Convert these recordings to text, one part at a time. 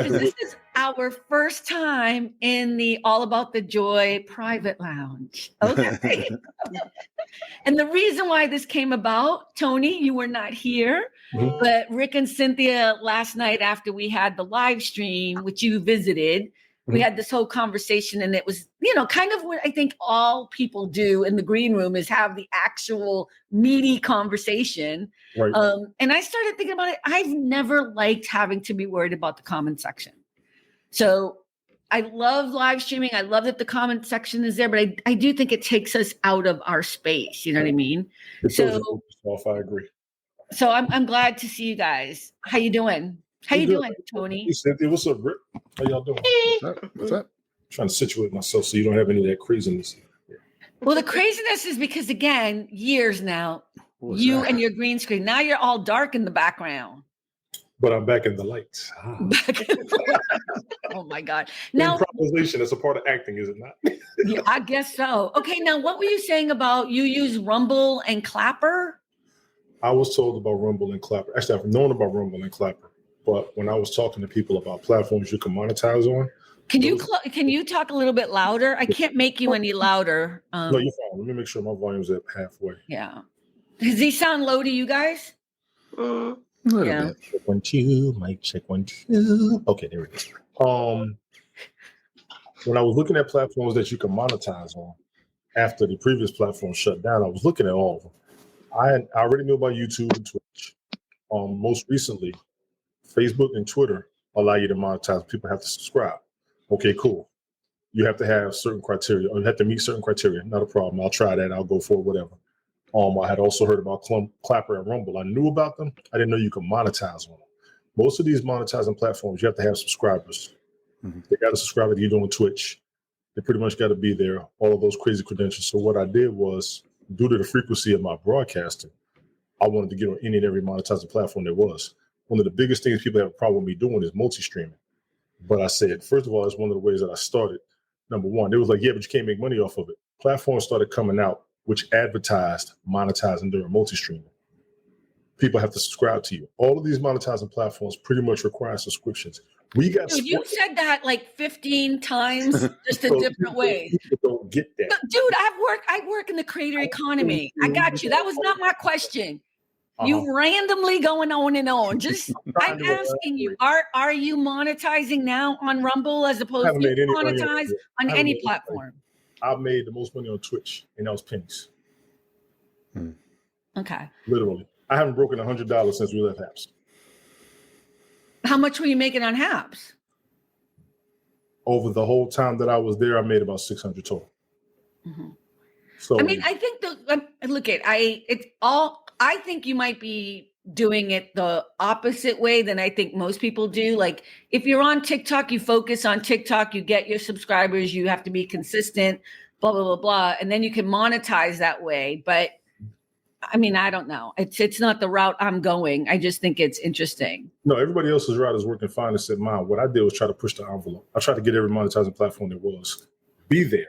This is our first time in the All About the Joy private lounge. Okay. And the reason why this came about, Tony, you were not here, but Rick and Cynthia last night after we had the live stream, which you visited, we had this whole conversation, and it was, kind of what I think all people do in the green room is have the actual meaty conversation. Right. And I started thinking about it. I've never liked having to be worried about the comment section. So I love live streaming. I love that the comment section is there, but I do think it takes us out of our space. You know what I mean? So I agree. So I'm glad to see you guys. How you doing? How you doing, Tony? Hey, Cynthia, what's up, Rick? How y'all doing? What's up? I'm trying to situate myself so you don't have any of that craziness. Well, the craziness is because, again, years now, you and your green screen, now you're all dark in the background. But I'm back in the lights. Oh, my God. Now, improvisation is a part of acting, is it not? Yeah, I guess so. Okay, now, what were you saying about you use Rumble and Clapper? I was told about Rumble and Clapper. Actually, I've known about Rumble and Clapper. But when I was talking to people about platforms you can monetize on. Can you talk a little bit louder? I can't make you any louder. No, you're fine. Let me make sure my volume's at halfway. Yeah. Does he sound low to you guys? A little bit. Check 1 2, mic check 1 2. Okay, there we go. When I was looking at platforms that you can monetize on after the previous platform shut down, I was looking at all of them. I already knew about YouTube and Twitch. Most recently, Facebook and Twitter allow you to monetize. People have to subscribe. Okay, cool. You have to have certain criteria, or you have to meet certain criteria. Not a problem. I'll try that. I'll go for it, whatever. I had also heard about Clapper and Rumble. I knew about them. I didn't know you could monetize on them. Most of these monetizing platforms, you have to have subscribers. They got to subscribe if you're doing Twitch. They pretty much got to be there, all of those crazy credentials. So what I did was, due to the frequency of my broadcasting, I wanted to get on any and every monetizing platform there was. One of the biggest things people have a problem with me doing is multi-streaming. But I said, first of all, that's one of the ways that I started. Number one, it was like, yeah, but you can't make money off of it. Platforms started coming out which advertised monetizing during multi-streaming. People have to subscribe to you. All of these monetizing platforms pretty much require subscriptions. Dude, you said that like 15 times, just in different ways. People don't get that. Dude, I work in the creator economy. I got you. That was not my question. You randomly going on and on. Just I'm asking you, are you monetizing now on Rumble as opposed to monetize on any platform? I've made the most money on Twitch, and that was pennies. Okay. Literally. I haven't broken $100 since we left Haps. How much were you making on Haps? Over the whole time that I was there, I made about 600 total. So I mean, I think I think you might be doing it the opposite way than I think most people do. Like if you're on TikTok, you focus on TikTok, you get your subscribers, you have to be consistent, blah, blah, blah, blah. And then you can monetize that way. But I mean, I don't know. It's not the route I'm going. I just think it's interesting. No, everybody else's route is working fine except mine. What I did was try to push the envelope. I tried to get every monetizing platform there was. Be there.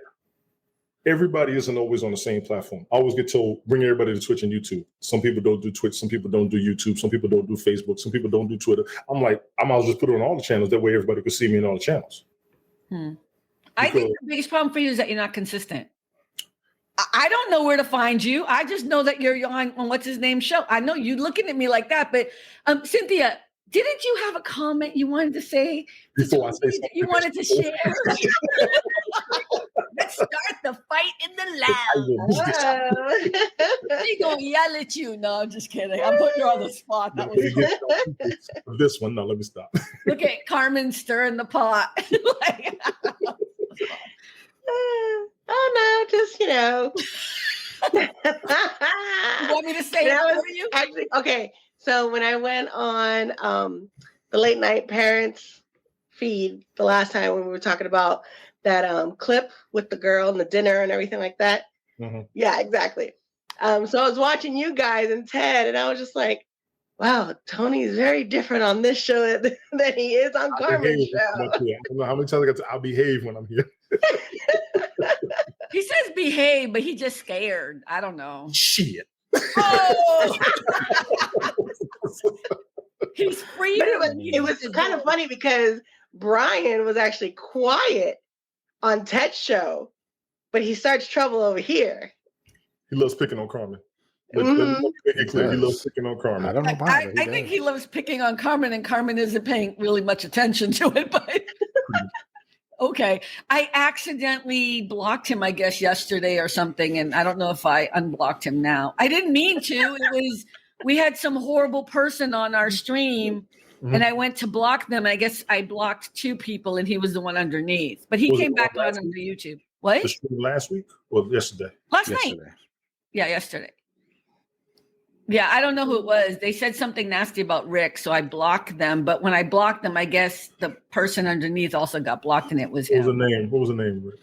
Everybody isn't always on the same platform. I always get told, bring everybody to Twitch and YouTube. Some people don't do Twitch. Some people don't do YouTube. Some people don't do Facebook. Some people don't do Twitter. I'm like, I might as well just put it on all the channels. That way everybody can see me in all the channels. I think the biggest problem for you is that you're not consistent. I don't know where to find you. I just know that you're on what's his name show. I know you're looking at me like that, but Cynthia, didn't you have a comment you wanted to say? Before I say something, you wanted to share. Let's start the fight in the lab. She's gonna yell at you. No, I'm just kidding. I'm putting her on the spot. That was this one. No, let me stop. Look at Carmen stirring the pot. Oh no, just You want me to say it for you? Actually, okay. So when I went on the late night parents feed the last time when we were talking about that clip with the girl and the dinner and everything like that. Yeah, exactly. So I was watching you guys and Ted, and I was just like, wow, Tony's very different on this show than he is on Carmen's show. I don't know how many times I'll behave when I'm here. He says behave, but he just scared. I don't know. Shit. Oh! He's free. But it was kind of funny because Brian was actually quiet on Tet's show, but he starts trouble over here. He loves picking on Carmen. Mhm. Make it clear, he loves picking on Carmen. I don't know why. but I think he loves picking on Carmen, and Carmen isn't paying really much attention to it, but okay. I accidentally blocked him, I guess, yesterday or something, and I don't know if I unblocked him now. I didn't mean to. We had some horrible person on our stream, and I went to block them. I guess I blocked 2 people, and he was the one underneath. But he Was it came back on last under YouTube. What? The stream last week or yesterday? Last night. Yesterday. Yeah, yesterday. Yeah, I don't know who it was. They said something nasty about Rick, so I blocked them. But when I blocked them, I guess the person underneath also got blocked, and it was What was him. the name? What was the name? Rick?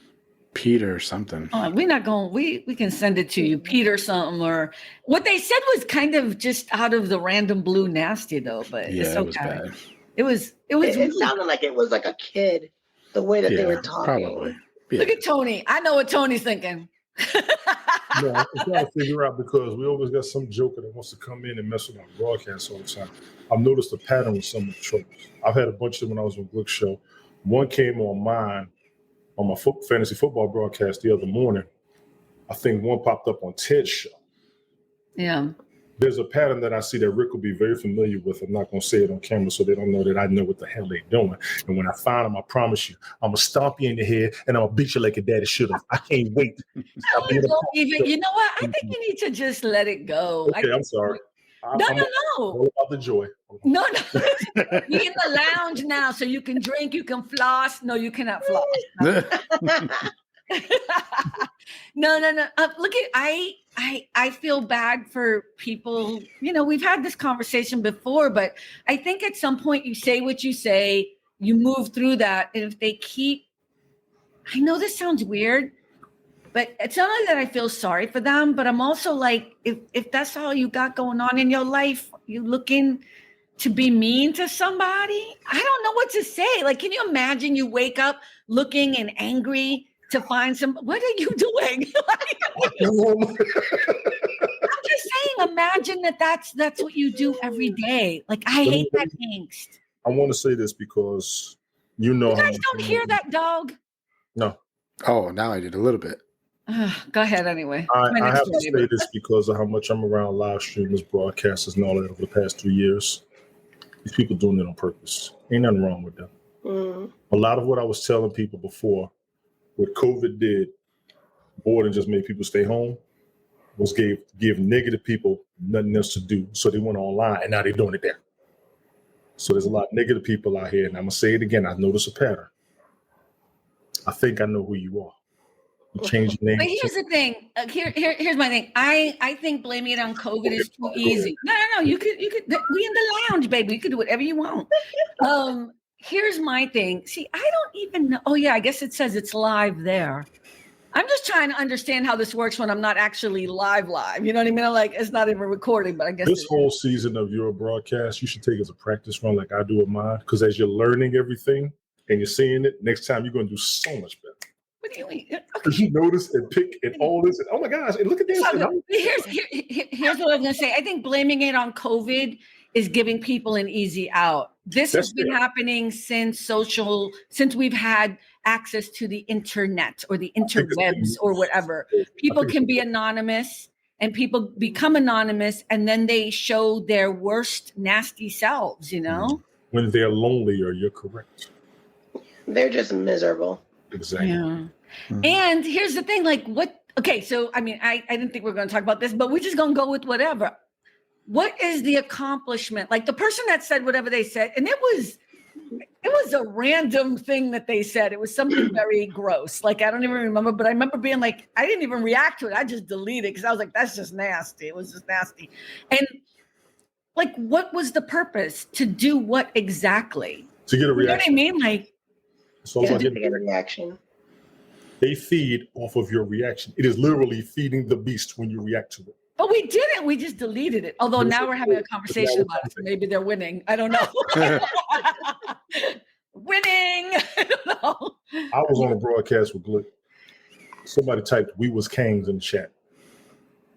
Peter something. We're not going. We can send it to you, Peter something, or what they said was kind of just out of the random blue nasty though. But Yeah, it's it was okay. bad. It was It really, sounded like it was like a kid, the way that they were talking. Probably. Yeah. Look at Tony. I know what Tony's thinking. No, I'm trying to figure out because we always got some joker that wants to come in and mess with our broadcast all the time. I've noticed a pattern with some of the tropes. I've had a bunch of them when I was on Glick's show. One came on mine on my fantasy football broadcast the other morning. I think one popped up on Ted's show. Yeah. There's a pattern that I see that Rick will be very familiar with. I'm not going to say it on camera so they don't know that I know what the hell they're doing. And when I find them, I promise you, I'm going to stomp you in the head and I'm going to beat you like your daddy should have. I can't wait. You know what? I think you need to just let it go. Okay, I'm sorry. No. All about the joy. No. You're in the lounge now, so you can drink, you can floss. No, you cannot floss. No. Look at I feel bad for people. You know, we've had this conversation before, but I think at some point you say what you say, you move through that, and if they keep, I know this sounds weird, but it's not only that I feel sorry for them, but I'm also like, if that's all you got going on in your life, you looking to be mean to somebody, I don't know what to say. Like, can you imagine you wake up looking and angry to find some, what are you doing? I'm just saying, imagine that's what you do every day. Like, I hate that angst. I want to say this because you know. You guys don't hear that dog? No. Oh, now I did a little bit. Go ahead anyway. I have to say this because of how much I'm around live streamers, broadcasters, and all that over the past 3 years. These people doing it on purpose. Ain't nothing wrong with them. A lot of what I was telling people before, what COVID did, more than just made people stay home, was give negative people nothing else to do. So they went online and now they're doing it there. So there's a lot of negative people out here. And I'm going to say it again. I notice a pattern. I think I know who you are. You change your name. But here's the thing. Here's my thing. I think blaming it on COVID is too easy. No. You could. We in the lounge, baby. You could do whatever you want. Here's my thing. See, I don't even know. Oh yeah, I guess it says it's live there. I'm just trying to understand how this works when I'm not actually live. You know what I mean? Like, it's not even recording, but I guess this whole season of your broadcast, you should take as a practice run like I do with mine. Because as you're learning everything and you're seeing it, next time you're going to do so much better. What do you mean? Because you notice and pick and all this. And, oh my gosh, and look at this. So, here's what I was going to say. I think blaming it on COVID is giving people an easy out. This has been happening since we've had access to the internet or the interwebs or whatever. People can be anonymous and people become anonymous and then they show their worst nasty selves, you know? When they're lonely, or you're correct. They're just miserable. Exactly. Yeah. Mm-hmm. And here's the thing, like so I mean, I didn't think we were going to talk about this, but we're just going to go with whatever. What is the accomplishment? Like the person that said whatever they said, and it was a random thing that they said. It was something very gross. Like, I don't even remember, but I remember being like, I didn't even react to it. I just deleted it because I was like, that's just nasty. It was just nasty. And like, what was the purpose? To do what exactly? To get a reaction. You know what I mean? Like, so to get a reaction. They feed off of your reaction. It is literally feeding the beast when you react to it. But we didn't. We just deleted it. Although now we're having a conversation about it. So maybe they're winning. I don't know. Winning. I don't know. I was on a broadcast with Glick. Somebody typed, "We was Kangs" in the chat.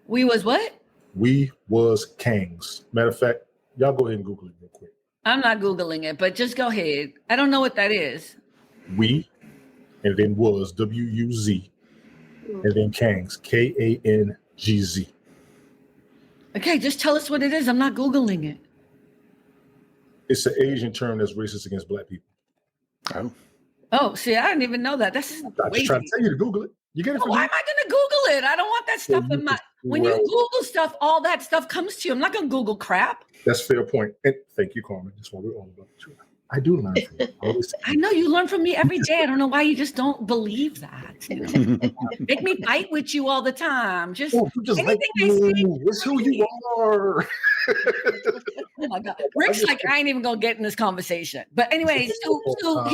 We was what? We was Kangs. Matter of fact, y'all go ahead and Google it real quick. I'm not Googling it, but just go ahead. I don't know what that is. We, and then was WUZ, and then Kangs KANGZ. Okay, just tell us what it is. I'm not Googling it. It's an Asian term that's racist against black people. Oh. Oh, see, I didn't even know that. That's I just crazy. trying to tell you to Google it. You get it from Why me? am I going to Google it? I don't want that stuff in my. When you Google stuff, all that stuff comes to you. I'm not going to Google crap. That's a fair point. And thank you, Carmen. That's what we're all about. I do learn from you. I know you learn from me every day. I don't know why you just don't believe that. You know? Make me fight with you all the time. Just just anything like I say. it's who you are. Oh my God. Rick's like, I ain't even going to get in this conversation. But anyway, so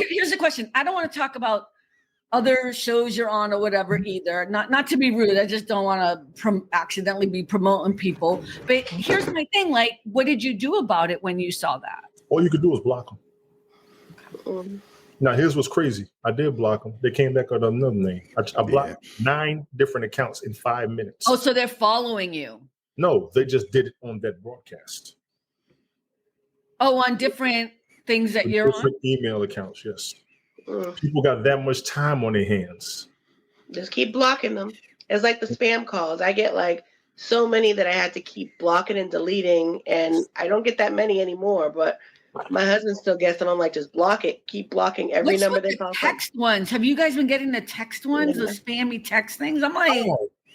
here's the question. I don't want to talk about other shows you're on or whatever either. Not to be rude. I just don't want to accidentally be promoting people. But here's my thing. Like, what did you do about it when you saw that? All you could do was block them. Now, here's what's crazy. I did block them. They came back with another name. I blocked 9 different accounts in 5 minutes. Oh, so they're following you? No, they just did it on that broadcast. Oh, on different things that you're different on? Email accounts, yes. People got that much time on their hands. Just keep blocking them. It's like the spam calls. I get like so many that I had to keep blocking and deleting, and I don't get that many anymore, but my husband still gets them. I'm like, just block it. Keep blocking every number they call. Text ones. Have you guys been getting the text ones, the spammy text things? I'm like,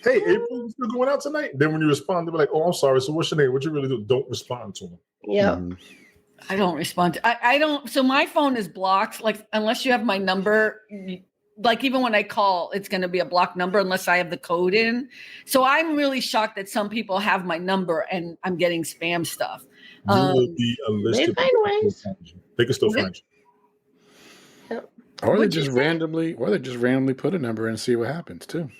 hey, April, you still going out tonight? Then when you respond, they're like, oh, I'm sorry. So what's your name? What you really do? Don't respond to them. Yeah. I don't respond to. I don't. So my phone is blocked. Like unless you have my number. Like even when I call, it's going to be a blocked number unless I have the code in. So I'm really shocked that some people have my number and I'm getting spam stuff. You will be a list they of find ways. They can still find you. Yep. Or they just randomly put a number in and see what happens too.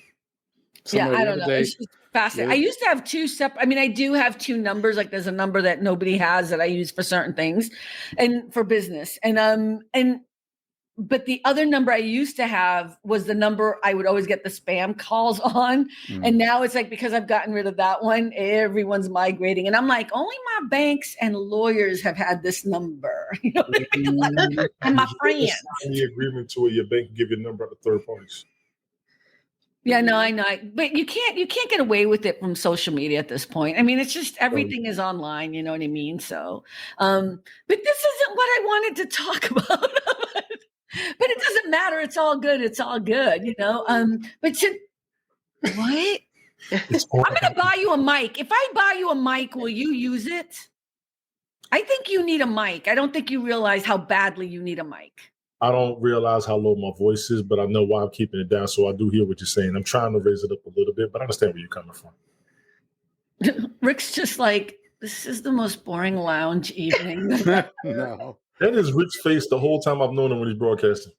I don't know. It's just fascinating. I used to have 2 separate. I mean, I do have 2 numbers. Like there's a number that nobody has that I use for certain things, and for business. But the other number I used to have was the number I would always get the spam calls on. And now it's like, because I've gotten rid of that one, everyone's migrating. And I'm like, only my banks and lawyers have had this number. You know what I mean? And my friends. Any agreement to it, your bank give your number to third parties. Yeah, no, I know. But you can't get away with it from social media at this point. I mean, it's just everything is online, you know what I mean? So, but this isn't what I wanted to talk about. But it doesn't matter. It's all good. It's all good, you know. But what? I'm going to buy you a mic. If I buy you a mic, will you use it? I think you need a mic. I don't think you realize how badly you need a mic. I don't realize how low my voice is, but I know why I'm keeping it down. So I do hear what you're saying. I'm trying to raise it up a little bit, but I understand where you're coming from. Rick's just like, this is the most boring lounge evening. No. That is Rick's face the whole time I've known him when he's broadcasting.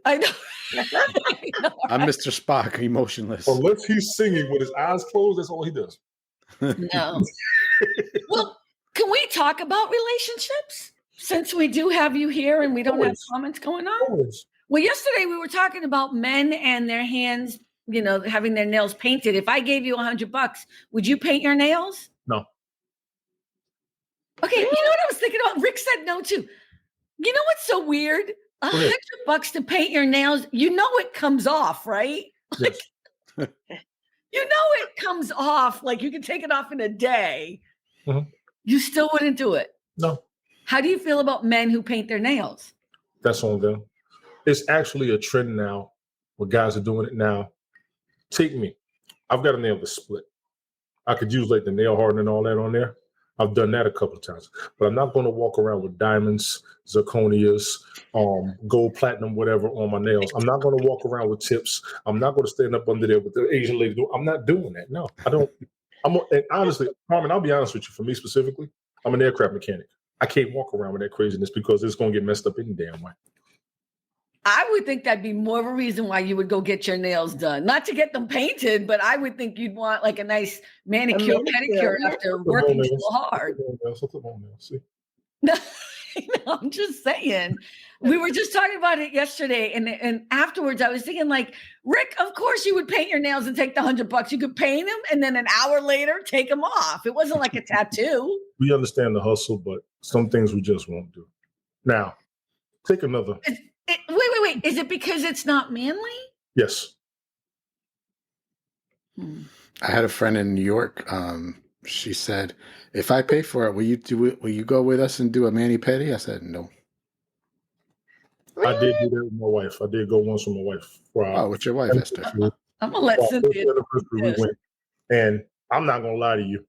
I know. I'm Mr. Spock, emotionless. Unless he's singing with his eyes closed, that's all he does. No. Well, can we talk about relationships? Since we do have you here and we don't have comments going on. Always. Well, yesterday we were talking about men and their hands, you know, having their nails painted. If I gave you $100, would you paint your nails? No. Okay, you know what I was thinking about? Rick said no too. You know what's so weird? $100 to paint your nails. You know it comes off, right? Like, Yes. you know it comes off. Like you can take it off in a day. Mhm. You still wouldn't do it. No. How do you feel about men who paint their nails? That's on them. It's actually a trend now where guys are doing it now. Take me. I've got a nail that's split. I could use like the nail hardener and all that on there. I've done that a couple of times, but I'm not going to walk around with diamonds, zirconias, gold, platinum, whatever on my nails. I'm not going to walk around with tips. I'm not going to stand up under there with the Asian lady. I'm not doing that. No, I don't. And honestly, Carmen, I'll be honest with you. For me specifically, I'm an aircraft mechanic. I can't walk around with that craziness because it's going to get messed up any damn way. I would think that'd be more of a reason why you would go get your nails done. Not to get them painted, but I would think you'd want like a nice manicure, pedicure after working so hard. No, I'm just saying. We were just talking about it yesterday, and afterwards I was thinking, like, Rick, of course you would paint your nails and take the $100. You could paint them, and then an hour later take them off. It wasn't like a tattoo. We understand the hustle, but Some things we just won't do. Now, take another. Wait. Is it because it's not manly? Yes. I had a friend in New York. She said, "If I pay for it, will you do it? Will you go with us and do a mani-pedi?" I said, "No." I did do that with my wife. I did go once with my wife. Oh, with your wife, Esther. I'm gonna let Cynthia. We went, and I'm not gonna lie to you.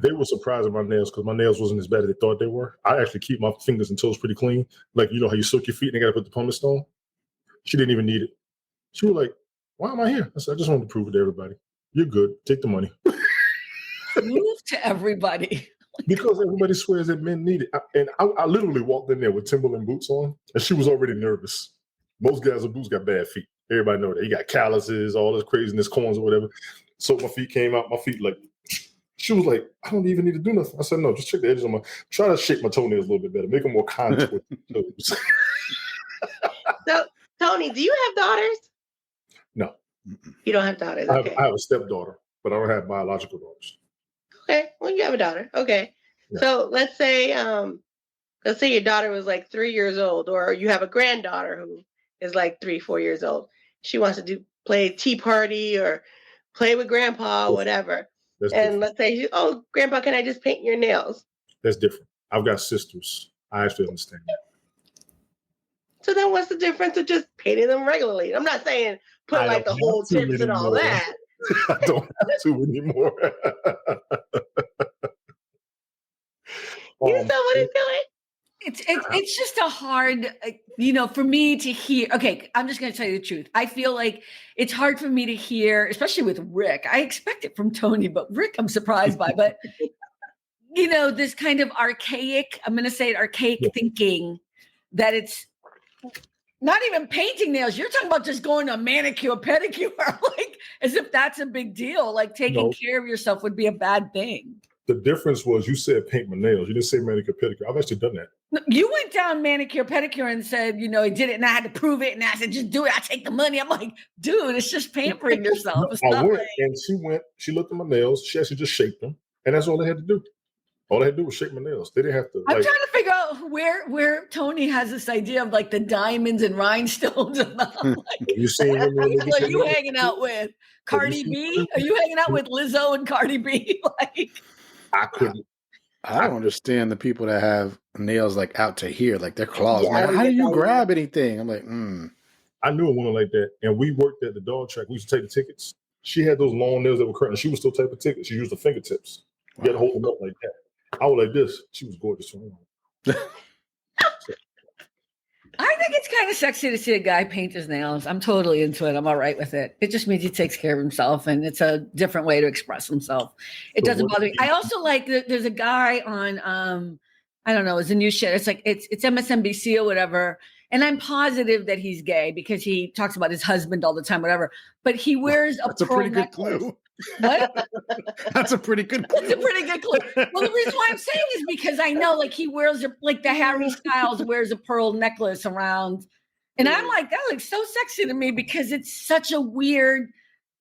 They were surprised at my nails because my nails wasn't as bad as they thought they were. I actually keep my fingers and toes pretty clean. Like, you know how you soak your feet and they gotta put the pumice stone? She didn't even need it. She was like, "Why am I here?" I said, "I just wanted to prove it to everybody. You're good. Take the money." Prove to everybody. Because everybody swears that men need it. I literally walked in there with Timberland boots on, and she was already nervous. Most guys with boots got bad feet. Everybody know that. You got calluses, all this craziness, corns or whatever. So my feet came out. My feet like, she was like, "I don't even need to do nothing." I said, "No, just check the edges on my, try to shape my toenails a little bit better. Make them more contour." So, Tony, do you have daughters? No. You don't have daughters. I Okay. have a stepdaughter, but I don't have biological daughters. Okay. Well, you have a daughter. Okay. Yeah. So let's say your daughter was like 3 years old, or you have a granddaughter who is like 3-4 years old. She wants to play tea party or play with grandpa or whatever. That's And different. let's say, "Oh, grandpa, can I just paint your nails?" That's different. I've got sisters. I actually understand that. So then what's the difference of just painting them regularly? I'm not saying put I like the don't whole have to tips and all anymore. that. I don't have to anymore. You still want to do it? It's just a hard, for me to hear. Okay, I'm just going to tell you the truth. I feel like it's hard for me to hear, especially with Rick. I expect it from Tony, but Rick, I'm surprised by. But this kind of archaic, I'm going to say it, archaic thinking that it's not even painting nails. You're talking about just going to a manicure, pedicure, like as if that's a big deal. Like taking care of yourself would be a bad thing. The difference was you said paint my nails. You didn't say manicure, pedicure. I've actually done that. You went down manicure, pedicure and said, he did it and I had to prove it. And I said, just do it. I take the money. I'm like, dude, it's just pampering yourself. It's I went and she looked at my nails. She actually just shaped them. And that's all they had to do. All they had to do was shape my nails. They didn't have to. I'm trying to figure out where Tony has this idea of like the diamonds and rhinestones. And you seen who are you hanging out with? Cardi B? Are you hanging out with Lizzo and Cardi B? I couldn't. I don't understand the people that have nails like out to here, like their claws. Yeah, Like, how do you grab anything? I'm like, I knew a woman like that, and we worked at the dog track. We used to take the tickets. She had those long nails that were curtain. She was still taking tickets. She used the fingertips. You had to hold them up like that. I was like this. She was gorgeous. I think it's kind of sexy to see a guy paint his nails. I'm totally into it. I'm all right with it. It just means he takes care of himself, and it's a different way to express himself. It doesn't bother me. I also like there's a guy on I don't know, it's a new shit. It's like it's MSNBC or whatever. And I'm positive that he's gay because he talks about his husband all the time, whatever. But he wears a that's pearl a pretty necklace. good clue. What? That's a pretty good clue. That's a pretty good clue. Well, the reason why I'm saying is because I know like he wears like the Harry Styles wears a pearl necklace around. And I'm like, that looks so sexy to me because it's such a weird,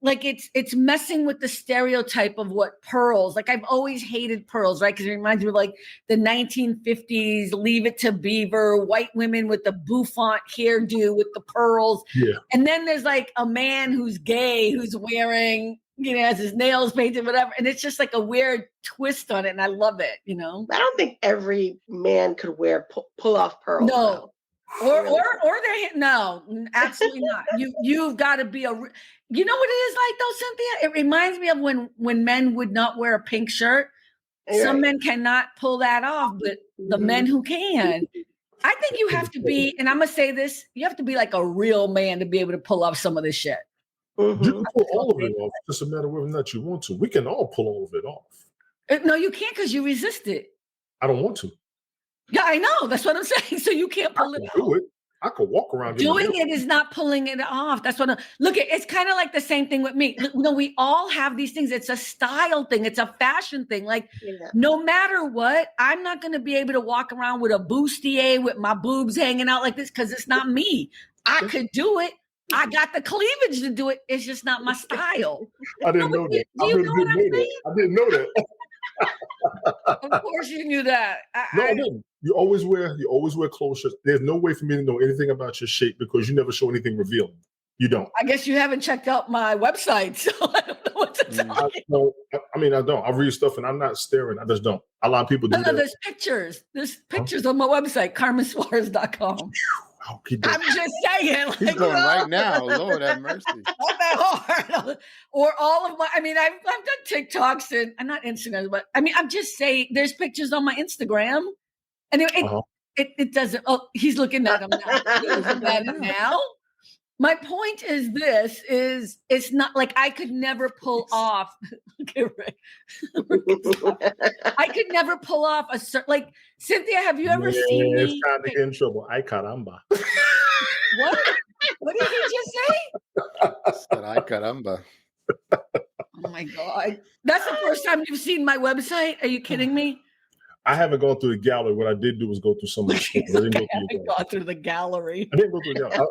like it's messing with the stereotype of what pearls, like I've always hated pearls, right? Because it reminds me of like the 1950s, Leave It to Beaver, white women with the bouffant hairdo with the pearls. Yeah. And then there's like a man who's gay, who's wearing, has his nails painted, whatever. And it's just like a weird twist on it. And I love it, I don't think every man could wear pull off pearls. No. Or they're no, absolutely not. You've got to be you know what it is like though, Cynthia? It reminds me of when men would not wear a pink shirt. Some men cannot pull that off, but the men who can. I think you have to be, and I'm gonna say this, you have to be like a real man to be able to pull off some of this shit. You can pull all of it off. It's just a matter of whether or not you want to. We can all pull all of it off. No, you can't because you resist it. I don't want to. Yeah, I know. That's what I'm saying. So you can't pull it off. I could walk around. Doing it is not pulling it off. That's what it's kind of like the same thing with me. We all have these things. It's a style thing. It's a fashion thing. Like no matter what, I'm not going to be able to walk around with a bustier with my boobs hanging out like this because it's not me. I could do it. I got the cleavage to do it. It's just not my style. I didn't know that. Do you know what I'm saying? I didn't know that. Of course you knew that. No, I didn't. You always wear closed shirts. There's no way for me to know anything about your shape because you never show anything revealing. You don't. I guess you haven't checked out my website, so I don't know what to tell you. No, I mean, I don't. I read stuff and I'm not staring. I just don't. A lot of people do No, that. there's pictures. There's pictures on my website, carmensuarez.com. I'm just saying. Like, He's going right now. Lord have mercy. Not that hard. Or all of my, I mean, I've done TikToks and not Instagram, but I mean, I'm just saying there's pictures on my Instagram. And it doesn't, he's looking at them now. He's looking at him now. My point is this, is it's not like I could never pull off. I could never pull off a certain, like, Cynthia, have you ever seen me? It's time to get in trouble. Ay caramba. What? What did he just say? Said, ay caramba. Oh my God. That's the first time you've seen my website? Are you kidding me? I haven't gone through the gallery. What I did do was go through some of the stuff. I haven't gone through the gallery. I didn't go through the gallery.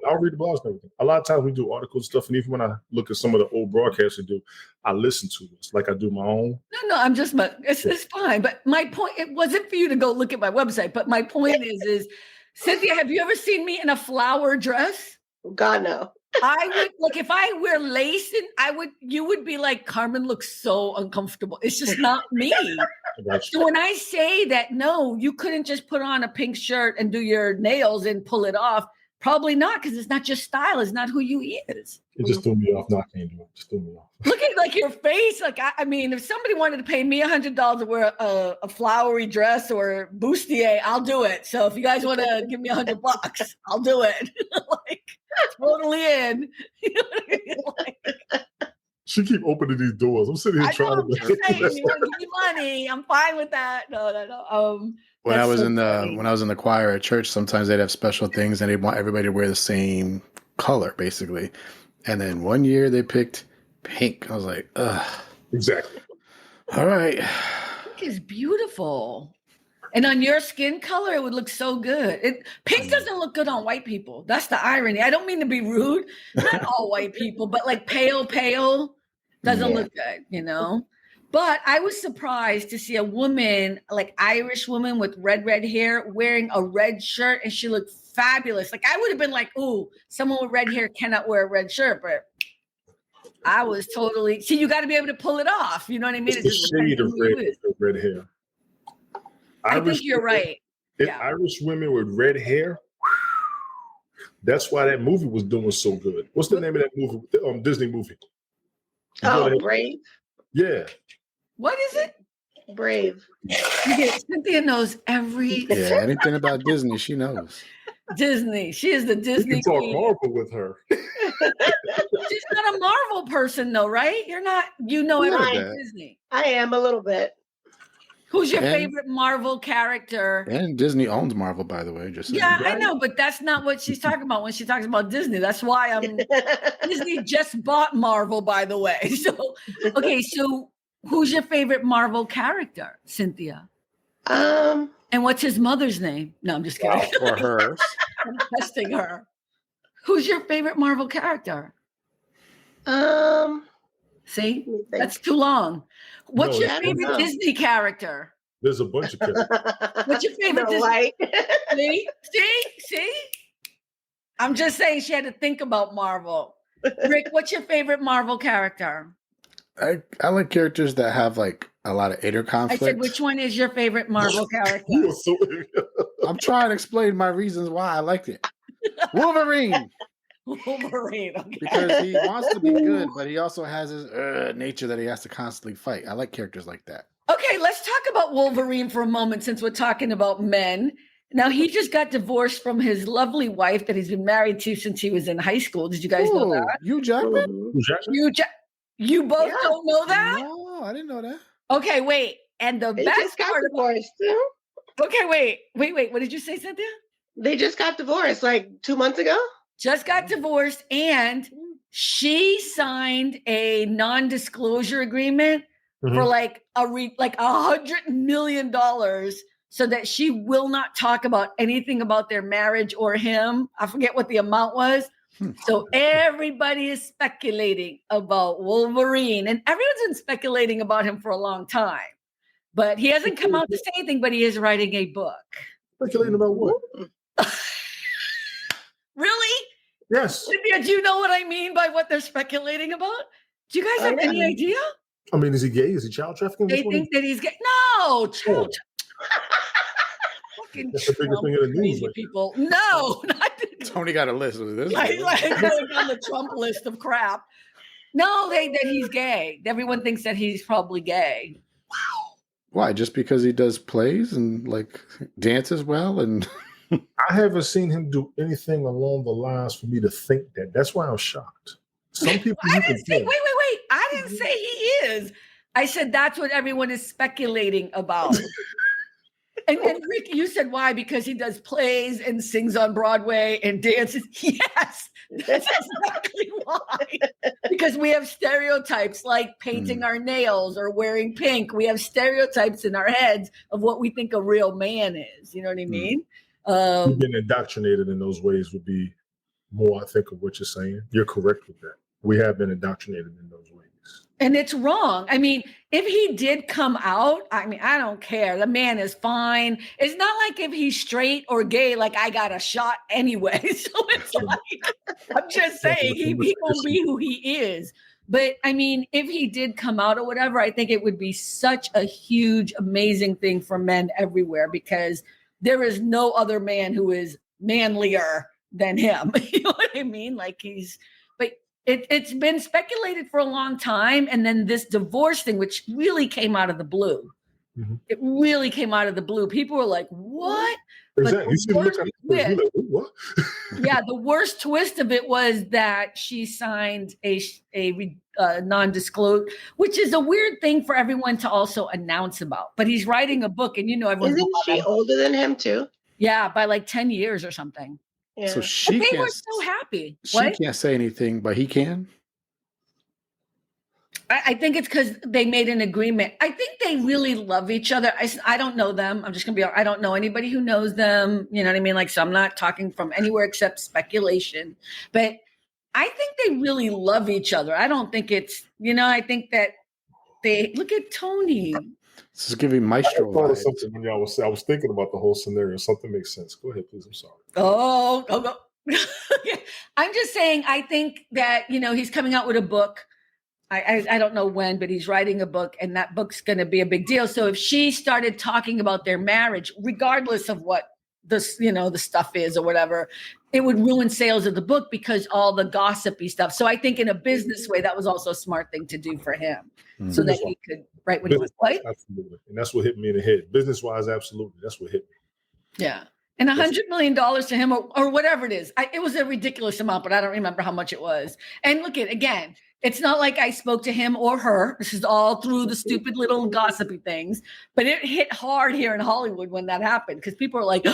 I'll read the blogs and everything. A lot of times we do articles and stuff, and even when I look at some of the old broadcasts we do, I listen to it. Like I do my own. No, I'm just, it's fine. But my point, it wasn't for you to go look at my website. But my point is Cynthia, have you ever seen me in a flower dress? God, no. I would, like, if I wear lace, you would be like, Carmen looks so uncomfortable. It's just not me. So when I say that, no, you couldn't just put on a pink shirt and do your nails and pull it off. Probably not, because it's not your style. It's not who you is. It just threw me off. No, I can't do it. Just threw me off. Look at like your face. Like, I mean, if somebody wanted to pay me $100 to wear a flowery dress or bustier, I'll do it. So if you guys want to give me $100, I'll do it. Like, totally in. You know what I mean? Like, she keep opening these doors. I'm sitting here trying to. You want to give me money? I'm fine with that. No. When I was in the choir at church, sometimes they'd have special things and they'd want everybody to wear the same color, basically. And then one year they picked pink. I was like, ugh. Exactly. All right. Pink is beautiful. And on your skin color, it would look so good. Pink doesn't look good on white people. That's the irony. I don't mean to be rude. Not all white people, but like pale doesn't look good, you know? But I was surprised to see a woman, like Irish woman with red hair, wearing a red shirt, and she looked fabulous. Like I would have been like, ooh, someone with red hair cannot wear a red shirt, but I was totally, see, you got to be able to pull it off. You know what I mean? It's the shade of red hair. I think you're right. Yeah. Irish women with red hair. That's why that movie was doing so good. What's the name of that movie? Disney movie. Brave. Yeah. What is it? Brave. Cynthia knows every. Yeah, anything about Disney, she knows. Disney. She is the Disney You can talk queen. Marvel with her. She's not a Marvel person, though, right? You're not. You know everything Disney. I am a little bit. Who's your favorite Marvel character? And Disney owns Marvel, by the way. Just yeah, I know, but that's not what she's talking about when she talks about Disney. That's why Disney just bought Marvel, by the way. So, okay, so who's your favorite Marvel character, Cynthia? And what's his mother's name? No, I'm just kidding. Or hers. I'm testing her. Who's your favorite Marvel character? See, that's too long. What's your favorite Disney character? There's a bunch of characters. What's your favorite Disney? See? I'm just saying she had to think about Marvel. Rick, what's your favorite Marvel character? I like characters that have like a lot of inner conflict. I said, which one is your favorite Marvel character? I'm trying to explain my reasons why I liked it. Wolverine. Okay. Because he wants to be good, but he also has his nature that he has to constantly fight. I like characters like that. Okay, let's talk about Wolverine for a moment since we're talking about men. Now, he just got divorced from his lovely wife that he's been married to since he was in high school. Did you guys know that? Hugh Jackman? You both don't know that? No, I didn't know that. Okay, wait. And the best part of divorced too. Okay, wait. What did you say, Cynthia? They just got divorced like 2 months ago. Just got divorced, and she signed a non-disclosure agreement for like $100 million, so that she will not talk about anything about their marriage or him. I forget what the amount was. So everybody is speculating about Wolverine, and everyone's been speculating about him for a long time. But he hasn't come out to say anything, but he is writing a book. Speculating about what? Really? Yes. Cynthia, do you know what I mean by what they're speculating about? Do you guys have any idea? I mean, is he gay? Is he child trafficking? They think that he's gay. No, child. Fucking That's the biggest thing in the news crazy right people. No, not Tony got a list of this. like going on the Trump list of crap. No, that he's gay. Everyone thinks that he's probably gay. Why? Just because he does plays and like dances well and I haven't seen him do anything along the lines for me to think that. That's why I'm shocked. Some people. I didn't say. Wait. I didn't say he is. I said that's what everyone is speculating about. And then Rick, you said why? Because he does plays and sings on Broadway and dances. Yes, that's exactly why. Because we have stereotypes like painting our nails or wearing pink. We have stereotypes in our heads of what we think a real man is. You know what I mean? We've been indoctrinated in those ways would be more, I think, of what you're saying. You're correct with that. We have been indoctrinated in those ways. And it's wrong. I mean, if he did come out, I mean, I don't care. The man is fine. It's not like if he's straight or gay, like I got a shot anyway. So it's like, I'm just saying, he won't be who he is. But I mean, if he did come out or whatever, I think it would be such a huge, amazing thing for men everywhere because there is no other man who is manlier than him. You know what I mean? Like it's been speculated for a long time. And then this divorce thing, which really came out of the blue. Mm-hmm. It really came out of the blue. People were like, what? Exactly. What? Yeah, the worst twist of it was that she signed a non-disclosure, which is a weird thing for everyone to also announce about. But he's writing a book, and everyone. Isn't she older than him too? Yeah, by like 10 years or something. Yeah. So they were so happy. She can't say anything, but he can. I think it's because they made an agreement. I think they really love each other. I don't know them. I'm just going to be, I don't know anybody who knows them. You know what I mean? Like, so I'm not talking from anywhere except speculation. But I think they really love each other. I don't think it's, I think that look at Tony. This is giving Maestro vibes. Something when I was thinking about the whole scenario. Something makes sense. Go ahead, please. I'm sorry. Oh. I'm just saying, I think that, he's coming out with a book. I don't know when, but he's writing a book and that book's going to be a big deal. So if she started talking about their marriage, regardless of what this, the stuff is or whatever, it would ruin sales of the book because all the gossipy stuff. So I think in a business way, that was also a smart thing to do for him so that he could write what he was like. Absolutely. And that's what hit me in the head. Business wise, absolutely. That's what hit me. Yeah. And $100 million to him or whatever it is. It was a ridiculous amount, but I don't remember how much it was. And look again, it's not like I spoke to him or her. This is all through the stupid little gossipy things. But it hit hard here in Hollywood when that happened because people are like,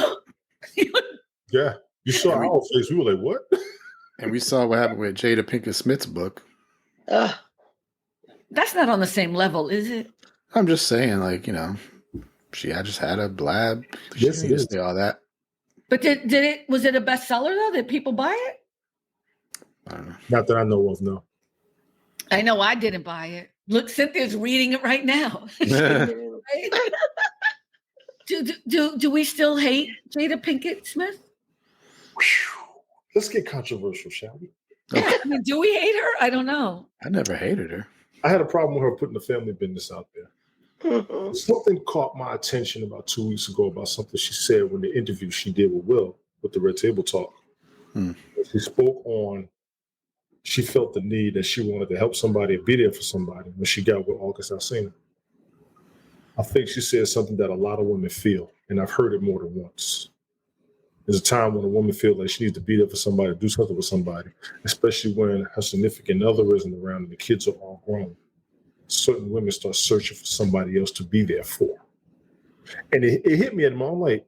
yeah, you saw our face. We were like, what? And we saw what happened with Jada Pinkett Smith's book. That's not on the same level, is it? I'm just saying, like, she just had a blab. She Yes, it is. Say all that. But was it a bestseller though? Did people buy it? I don't know. Not that I know of, no. I know I didn't buy it. Look, Cynthia's reading it right now. Do we still hate Jada Pinkett Smith? Let's get controversial, shall we? Yeah, I mean, do we hate her? I don't know. I never hated her. I had a problem with her putting the family business out there. Something caught my attention about 2 weeks ago about something she said when the interview she did with Will with the Red Table Talk. She spoke on, she felt the need that she wanted to help somebody and be there for somebody when she got with August Alsina. I think she said something that a lot of women feel, and I've heard it more than once. There's a time when a woman feels like she needs to be there for somebody, do something with somebody, especially when her significant other isn't around and the kids are all grown. Certain women start searching for somebody else to be there for. And it hit me at the moment, like,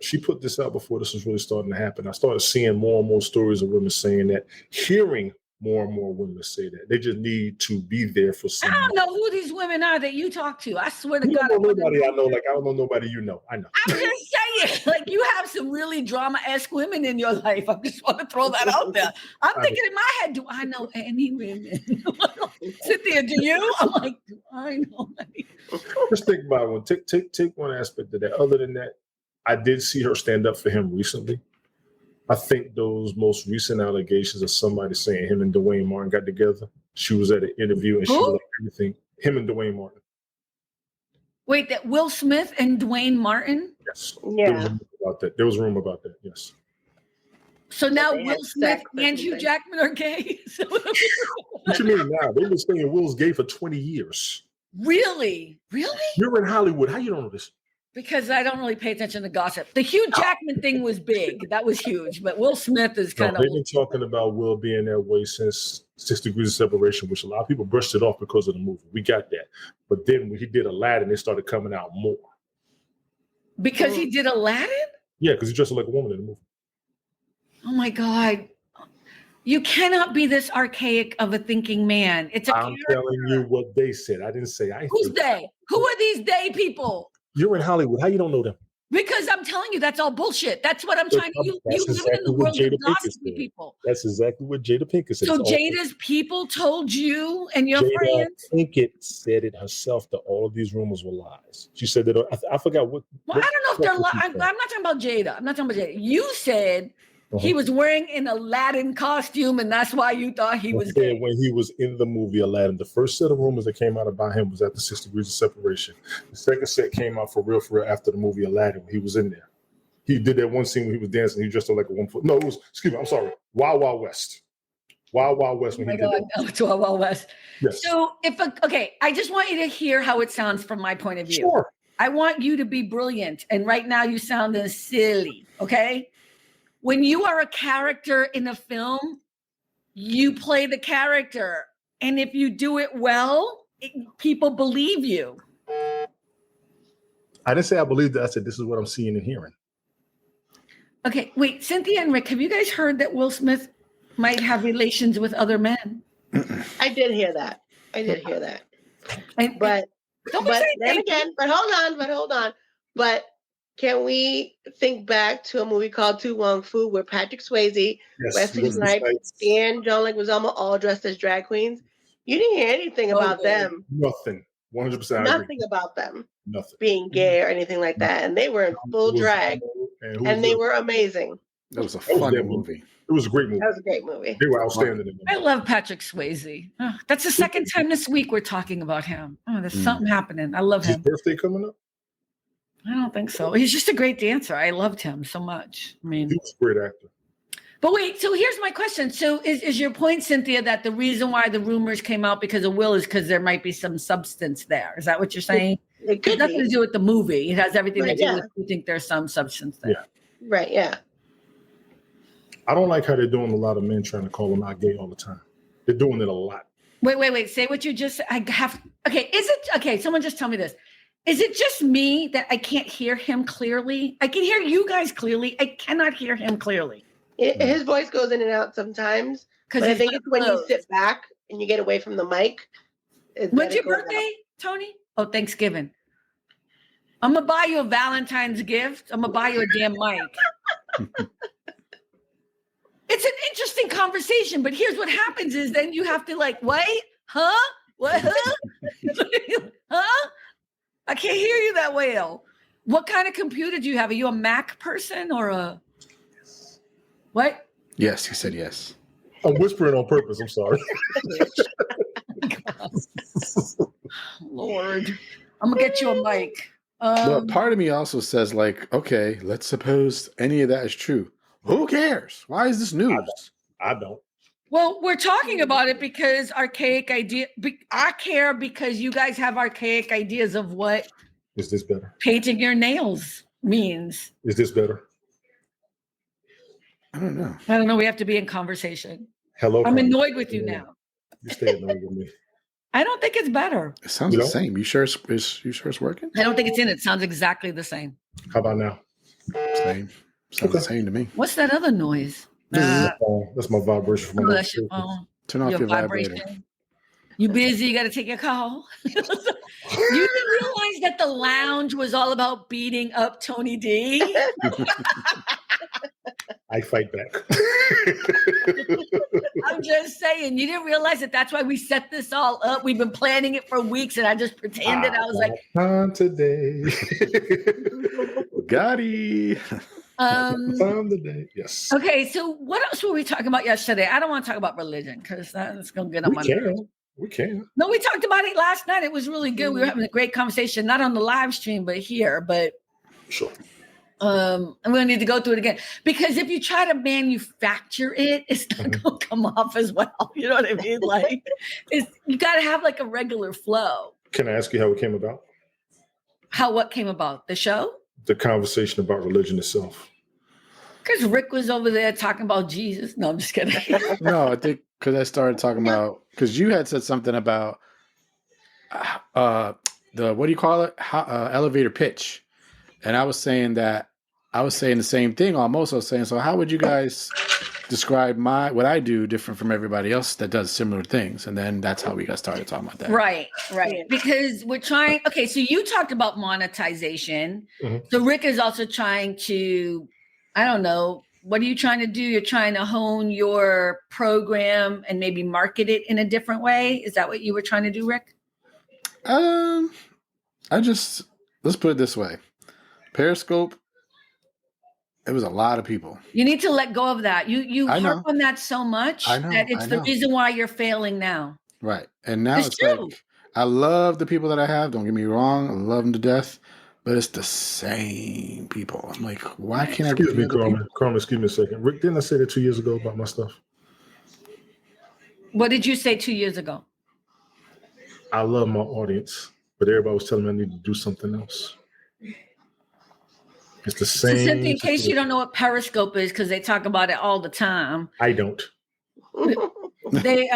she put this out before this was really starting to happen. I started seeing more and more stories of women saying that, hearing more and more women say that. They just need to be there for I someone. don't know who these women are that you talk to. I swear to You God. don't know nobody I know. Like, I don't know nobody you know. I know. I'm just saying, like, you have some really drama-esque women in your life. I just want to throw that out there. I'm thinking in my head, do I know any women? Cynthia, do you? I'm like, do I know any? Just think about it. Take one aspect of that. Other than that, I did see her stand up for him recently. I think those most recent allegations of somebody saying him and Dwayne Martin got together. She was at an interview and she was like everything. Him and Dwayne Martin. Wait, that Will Smith and Dwayne Martin? Yes. Yeah. There was a rumor about that. There was a rumor about that. Yes. So now they had Will Smith sex or and Hugh something. Jackman are gay? What you mean now? They've been saying Will's gay for 20 years. Really? Really? You're in Hollywood. How you don't know this? Because I don't really pay attention to gossip. The Hugh Jackman thing was big. That was huge. But Will Smith is No, kind of. they've been talking about Will being that way since 6 Degrees of Separation, which a lot of people brushed it off because of the movie. We got that. But then when he did Aladdin, it started coming out more. Because he did Aladdin? Yeah, because he dressed like a woman in the movie. Oh my God. You cannot be this archaic of a thinking man. It's a I'm character. telling you what they said. I didn't say I Who's think. they? Who are these they people? You're in Hollywood. How you don't know them? Because I'm telling you, that's all bullshit. That's what I'm trying to. You That's live in the exactly what world of Jada Pinkett gossipy said. people. That's exactly what Jada Pinkett said. So It's all- Jada's people told you and your Jada friends. Pinkett said it herself that all of these rumors were lies. She said that I forgot what. Well, I don't know if they're lying. I'm not talking about Jada. I'm not talking about Jada. You said he was wearing an Aladdin costume, and that's why you thought he was gay. When he was in the movie Aladdin. The first set of rumors that came out about him was after 6 Degrees of Separation. The second set came out for real after the movie Aladdin. He was in there. He did that one scene when he was dancing. He dressed up like a 1 foot. No, it was, excuse me, I'm sorry. Wild Wild West. Wild Wild West when he did that. No, it's Wild Wild West. Yes. So okay, I just want you to hear how it sounds from my point of view. Sure. I want you to be brilliant. And right now you sound silly, okay? When you are a character in a film, you play the character. And if you do it well, people believe you. I didn't say I believed that. I said this is what I'm seeing and hearing. Okay, wait, Cynthia and Rick, have you guys heard that Will Smith might have relations with other men? I did hear that. And, But don't be but saying then thank you. again, but hold on. But can we think back to a movie called Tu Wong Fu where Patrick Swayze, Wesley Snipes, and John Leguizamo all dressed as drag queens? You didn't hear anything about them. Nothing. 100%. Nothing about them Nothing. being gay or anything like that. And they were in full drag. And they were amazing. That was a funny movie. It was a great movie. That was a great movie. They were outstanding in the I movie. love Patrick Swayze. Oh, that's the second time this week we're talking about him. Oh, there's something happening. I love Is his him. birthday coming up? I don't think so. He's just a great dancer. I loved him so much. I mean, He was a great actor. but wait, so here's my question. So is your point, Cynthia, that the reason why the rumors came out because of Will is because there might be some substance there? Is that what you're saying? It It could has nothing to be. do with the movie. It has everything Right, to do yeah. with you think there's some substance there. Yeah. Right, yeah. I don't like how they're doing a lot of men trying to call them out gay all the time. They're doing it a lot. Wait. Say what you just. I have. Okay. Is it okay? Someone just tell me this. Is it just me that I can't hear him clearly? I can hear you guys clearly. I cannot hear him clearly. His voice goes in and out sometimes. But I think it's when you sit back and you get away from the mic. When's your birthday, Tony? Oh, Thanksgiving. I'm gonna buy you a Valentine's gift. I'm gonna buy you a damn mic. It's an interesting conversation, but here's what happens is then you have to like, wait, huh? What? Huh? Huh? I can't hear you that well. What kind of computer do you have? Are you a Mac person or a what? Yes, he said yes. I'm whispering on purpose. I'm sorry. Lord, I'm gonna get you a mic. But part of me also says, like, okay, let's suppose any of that is true. Who cares? Why is this news? I don't. Well, we're talking about it because archaic idea. I care because you guys have archaic ideas of what Is this better? painting your nails means. Is this better? I don't know. I don't know. We have to be in conversation. Hello. I'm Connie. annoyed with you now. You stay annoyed with me. I don't think it's better. It sounds You the know? same. You sure it's working? I don't think it's in. It sounds exactly the same. How about now? Same. Sounds the same to me. What's that other noise? That's my vibration from Oh, my that's your phone. Turn off your vibrator. vibration. You busy? You got to take a call. You didn't realize that the lounge was all about beating up Tony D. I fight back. I'm just saying, you didn't realize that that's why we set this all up. We've been planning it for weeks, and I just pretended I was like, time today. Gotti. Time today. Yes. Okay, so what else were we talking about yesterday? I don't want to talk about religion because that's going to get on my nerves. We can. No, we talked about it last night. It was really good. We were having a great conversation, not on the live stream, but here. But Sure. I'm going to need to go through it again because if you try to manufacture it, it's not going to come off as well. You know what I mean? Like, you got to have like a regular flow. Can I ask you how it came about? What came about? The show? The conversation about religion itself. Because Rick was over there talking about Jesus. No, I'm just kidding. No, I think because I started talking about, because you had said something about the, what do you call it? Elevator pitch. And I was saying the same thing almost. I was saying, so how would you guys describe what I do different from everybody else that does similar things? And then that's how we got started talking about that. Right. Because we're trying, okay, so you talked about monetization. Mm-hmm. So Rick is also trying to, I don't know, what are you trying to do? You're trying to hone your program and maybe market it in a different way. Is that what you were trying to do, Rick? Let's put it this way. Periscope, it was a lot of people. You need to let go of that. You harp on that so much that it's the reason why you're failing now. Right. And now it's like, I love the people that I have. Don't get me wrong. I love them to death. But it's the same people. I'm like, why can't I Excuse me, Carmen, excuse me a second. Rick, didn't I say that 2 years ago about my stuff? What did you say 2 years ago? I love my audience, but everybody was telling me I need to do something else. It's the same. So Cynthia, in case you don't know what Periscope is, because they talk about it all the time. I don't. They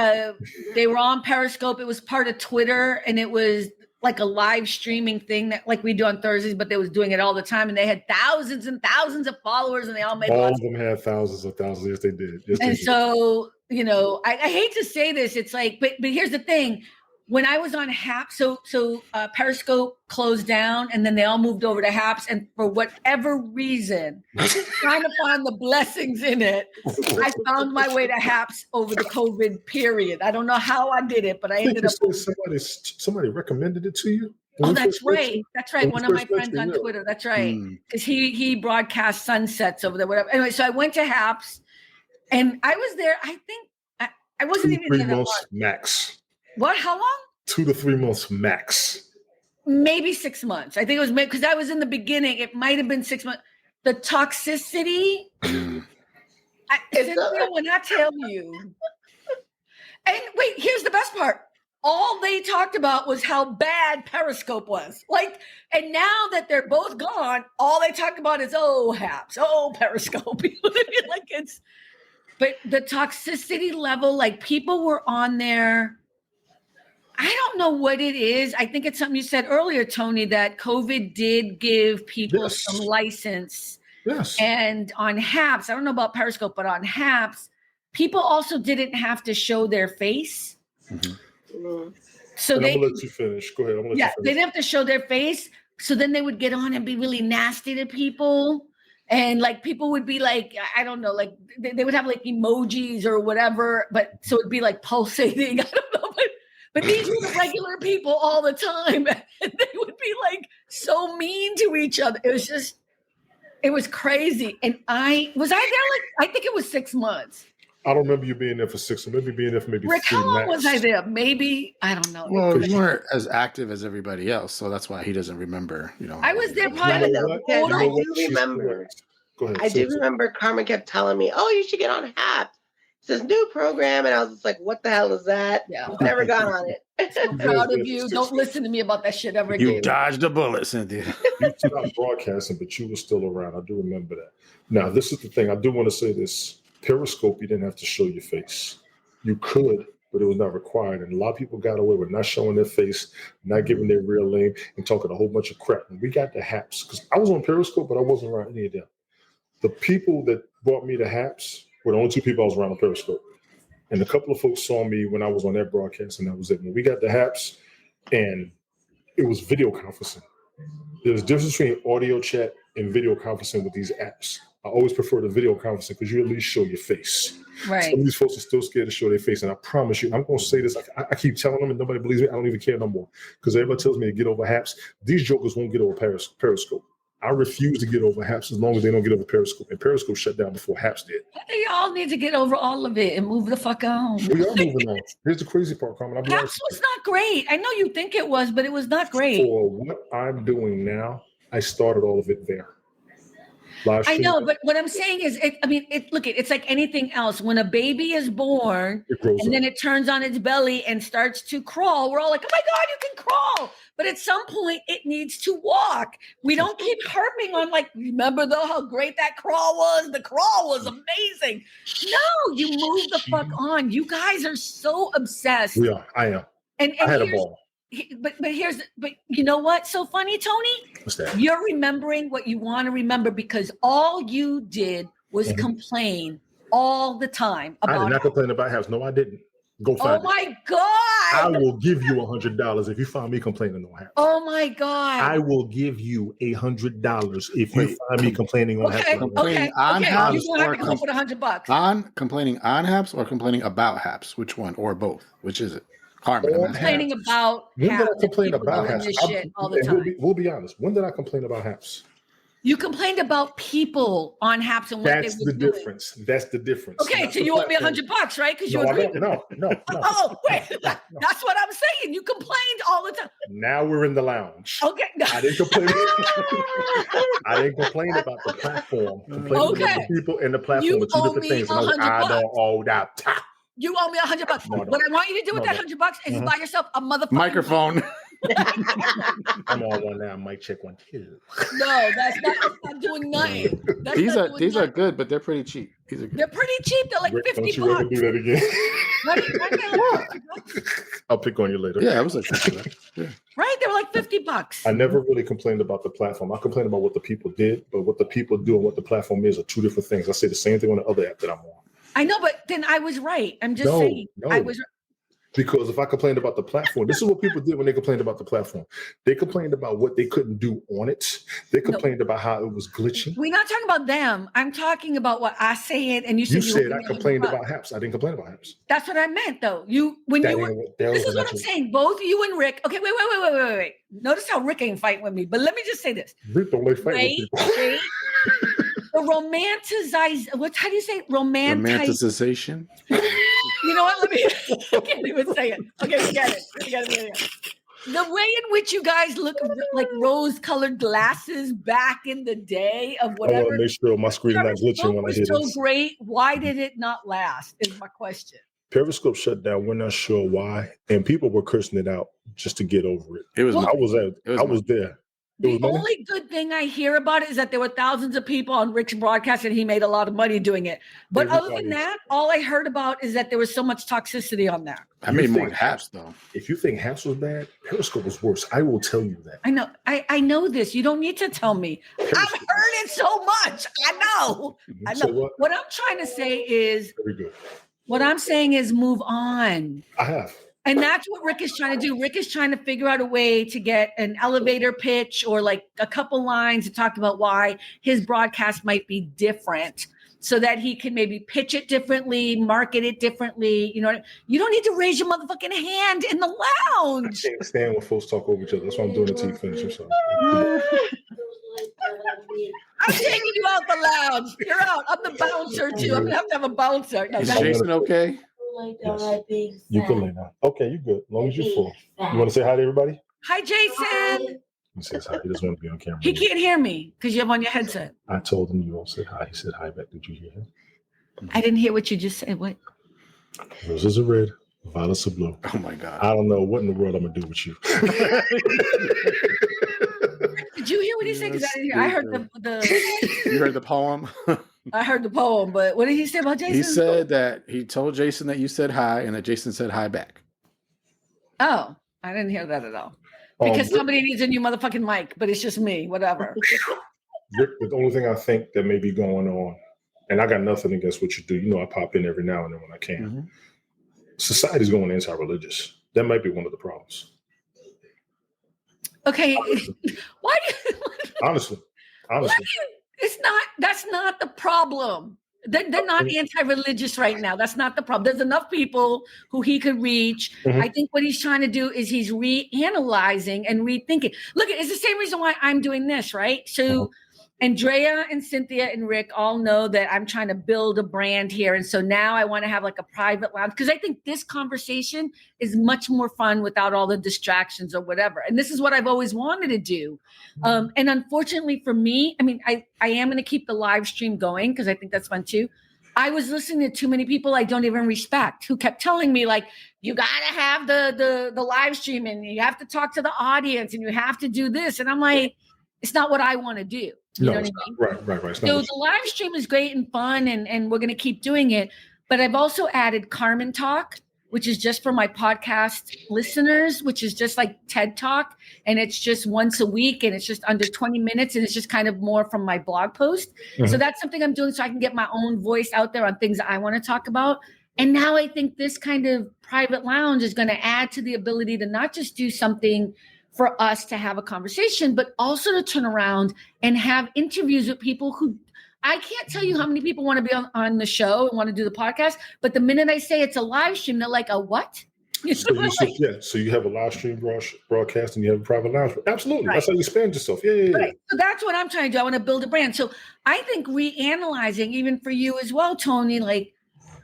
were on Periscope. It was part of Twitter, and it was like a live streaming thing that like we do on Thursdays, but they was doing it all the time, and they had thousands and thousands of followers, and they all made all of them had thousands of thousands. Yes, they did. Yes, and so you know, I hate to say this, it's like, but here's the thing. When I was on HAPS, so Periscope closed down, and then they all moved over to HAPS. And for whatever reason, trying to find the blessings in it, I found my way to HAPS over the COVID period. I don't know how I did it, but I ended up. Somebody recommended it to you. Oh, that's right. That's right. One of my friends on Twitter. That's right. Because he broadcasts sunsets over there. Whatever. Anyway, so I went to HAPS, and I was there. I think I wasn't even 3 months max. What? How long? 2 to 3 months max. Maybe 6 months. I think it was because I was in the beginning. It might have been 6 months. The toxicity. Cynthia, when I tell you. And wait, here's the best part. All they talked about was how bad Periscope was. Like, and now that they're both gone, all they talk about is, HAPS, Periscope. You know what I mean? Like but the toxicity level, like people were on there. I don't know what it is. I think it's something you said earlier, Tony, that COVID did give people some license. Yes. And on HAPS, I don't know about Periscope, but on HAPS, people also didn't have to show their face. Mm-hmm. So I'm gonna let you finish. Go ahead. I'm gonna let you finish. They didn't have to show their face. So then they would get on and be really nasty to people. And like people would be like, I don't know, like they would have like emojis or whatever. But so it'd be like pulsating. I don't know. But these were the regular people all the time. And they would be like so mean to each other. It was crazy. And I there like, I think it was 6 months. I don't remember you being there for 6 months. Maybe being there for maybe Rick, 3 how long max. was I there? Maybe, I don't know. Well, you weren't as active as everybody else. So that's why he doesn't remember, I was there probably. I do remember. Go ahead. I do remember Carmen kept telling me, you should get on HAPS. It's this new program. And I was just like, what the hell is that? Yeah. Never got on it. I'm proud of you. Don't listen to me about that shit ever again. You dodged a bullet, Cynthia. You stopped broadcasting, but you were still around. I do remember that. Now, this is the thing. I do want to say this. Periscope, you didn't have to show your face. You could, but it was not required. And a lot of people got away with not showing their face, not giving their real name, and talking a whole bunch of crap. And we got the HAPS, because I was on Periscope, but I wasn't around any of them. The people that brought me to HAPS were the only 2 people I was around on Periscope. And a couple of folks saw me when I was on that broadcast, and that was it. When we got the haps, and it was video conferencing. There's a difference between audio chat and video conferencing with these apps. I always prefer the video conferencing because you at least show your face. Right. Some of these folks are still scared to show their face, and I promise you, I'm going to say this. I keep telling them, and nobody believes me. I don't even care no more because everybody tells me to get over haps. These jokers won't get over Periscope. I refuse to get over haps as long as they don't get over Periscope. And Periscope shut down before haps did. They all need to get over all of it and move the fuck on. We are moving on. Here's the crazy part, Carmen. Haps was not great. I know you think it was, but it was not great. For what I'm doing now, I started all of it there. Live I know, stream. but what I'm saying is, it's like anything else. When a baby is born It grows and then up. it turns on its belly and starts to crawl, we're all like, oh my God, you can crawl. But at some point, it needs to walk. We don't keep harping on like, remember though how great that crawl was? The crawl was amazing. No, you move the fuck on. You guys are so obsessed. We are. I am. And I had a here's- ball. But you know what's so funny, Tony? What's that? You're remembering what you want to remember because all you did was Mhm. complain all the time I did about not it. complain about haps. No, I didn't. Go Oh find it. my I God. will give you $100 if you find me complaining on haps. Oh my God. I will give you $100 if you Wait, find me complaining on Okay, haps. Complaining okay, on okay. haps You're gonna have or to come up with $100. On complaining on haps or complaining about haps? Which one? Or both? Which is it? Carmen. All I'm asking. Complaining about When did I haps and complain people about doing haps? this shit all the And time. we'll be honest. When did I complain about haps? You complained about people on haps and what That's they the were doing. difference. That's the difference. Okay, Not so the you owe me platform. $100, right? Because you No, I agree don't. with me. No. Oh, wait. That's what I'm saying. You complained all the time. Now we're in the lounge. Okay. I didn't complain. I didn't complain about the platform. Complaining Okay. about the people and the platform You are two owe different me things. And I was like, I $100. don't owe that. You owe me $100. No, I What I want you to do with No, that I don't. $100 is Mhm. buy yourself a motherfucking Microphone. I'm on one now. Mic check 1 2. No, that's not doing nothing. That's These not are doing these are nothing. good, but they're pretty cheap. These are good. They're pretty cheap. They're like Rick, 50 don't you ever bucks. do that again. Right? They're like 50 bucks. I'll pick on you later. Yeah, it was like yeah. Right? They were like 50 bucks. I never really complained about the platform. I complained about what the people did, but what the people do and what the platform is are two different things. I say the same thing on the other app that I'm on. I know, but then I was right. I'm just No, saying. no. I was Because if I complained about the platform, this is what people did when they complained about the platform. They complained about what they couldn't do on it. They complained about how it was glitchy. We're not talking about them. I'm talking about what I said, and you You said said owe I me complained $100. about haps. I didn't complain about haps. That's what I meant, though. You when That you were. ain't what- that This is was what I'm what- saying. Both you and Rick. Okay, wait. Notice how Rick ain't fighting with me. But let me just say this. Rick don't like fighting with people. Wait. The romanticize. What? How do you say it? Romanticization. You know what? Let me. I can't even say it. Okay, forget it. The way in which you guys look like rose-colored glasses back in the day of I want whatever. to make sure my screen is not glitching when I was hear so this. great. Why did it not last? Is my question. Periscope shut down. We're not sure why, and people were cursing it out just to get over it. It was Well, I was there. It was I was there. It The was money? only good thing I hear about it is that there were thousands of people on Rick's broadcast and he made a lot of money doing it. But other than Everybody- that, all I heard about is that there was so much toxicity on there. I made You more think- haps though. If you think haps was bad, Periscope was worse. I will tell you that. I know. I know this. You don't need to tell me. I've Periscope heard it so much. I know. I So know. what? What I'm trying to say is, Very good. what I'm saying is move on. I have. And that's what Rick is trying to do. Rick is trying to figure out a way to get an elevator pitch or like a couple lines to talk about why his broadcast might be different so that he can maybe pitch it differently, market it differently. You know, you don't need to raise your motherfucking hand in the I lounge. can't stand when folks talk over each other. That's why I'm doing it till you finish. I'm sorry. I'm taking you out the lounge. You're out. I'm the bouncer too. I'm gonna have to have a bouncer. No, Is that's- Jason okay? Yes. You can lay now. Okay, you good. As long as you're full. You want to say hi to everybody? Hi, Jason. He says hi. He doesn't want to be on camera. He can't hear me because you have on your headset. I told him you all said hi. He said hi back. Did you hear him? I didn't hear what you just said. What? Roses are red, violets are blue. Oh my god. I don't know what in the world I'm gonna do with you. Did you hear what he said? Because I didn't hear. I heard the You heard the poem? I heard the poem, but what did he say about Jason? He said that he told Jason that you said hi and that Jason said hi back. Oh, I didn't hear that at all. Because Rick- somebody needs a new motherfucking mic, but it's just me. Whatever. Rick, the only thing I think that may be going on, and I got nothing against what you do. You know, I pop in every now and then when I can. society's going anti-religious. That might be one of the problems. Okay. Why do Honestly. that's not the problem. They're not anti-religious right now. That's not the problem. There's enough people who he could reach. Mhm. I think what he's trying to do is he's reanalyzing and rethinking. Look, it's the same reason why I'm doing this, right? So Andrea and Cynthia and Rick all know that I'm trying to build a brand here. And so now I want to have like a private lounge because I think this conversation is much more fun without all the distractions or whatever. And this is what I've always wanted to do. And unfortunately for me, I mean, I am going to keep the live stream going because I think that's fun too. I was listening to too many people I don't even respect who kept telling me like, you got to have the live stream and you have to talk to the audience and you have to do this. And I'm like, it's not what I want to do. You know what I mean? Right. So the live stream is great and fun, and we're going to keep doing it. But I've also added Carmen Talk, which is just for my podcast listeners, which is just like TED Talk. And it's just once a week, and it's just under 20 minutes. And it's just kind of more from my blog post. So that's something I'm doing so I can get my own voice out there on things that I want to talk about. And now I think this kind of private lounge is going to add to the ability to not just do something for us to have a conversation, but also to turn around and have interviews with people who I can't tell you how many people want to be on the show and want to do the podcast. But the minute I say it's a live stream, they're like, a what? So you have a live stream broadcast and you have a private lounge. Absolutely. Right. That's how you expand yourself. Yeah. Right. So that's what I'm trying to do. I want to build a brand. So I think reanalyzing, even for you as well, Tony, like,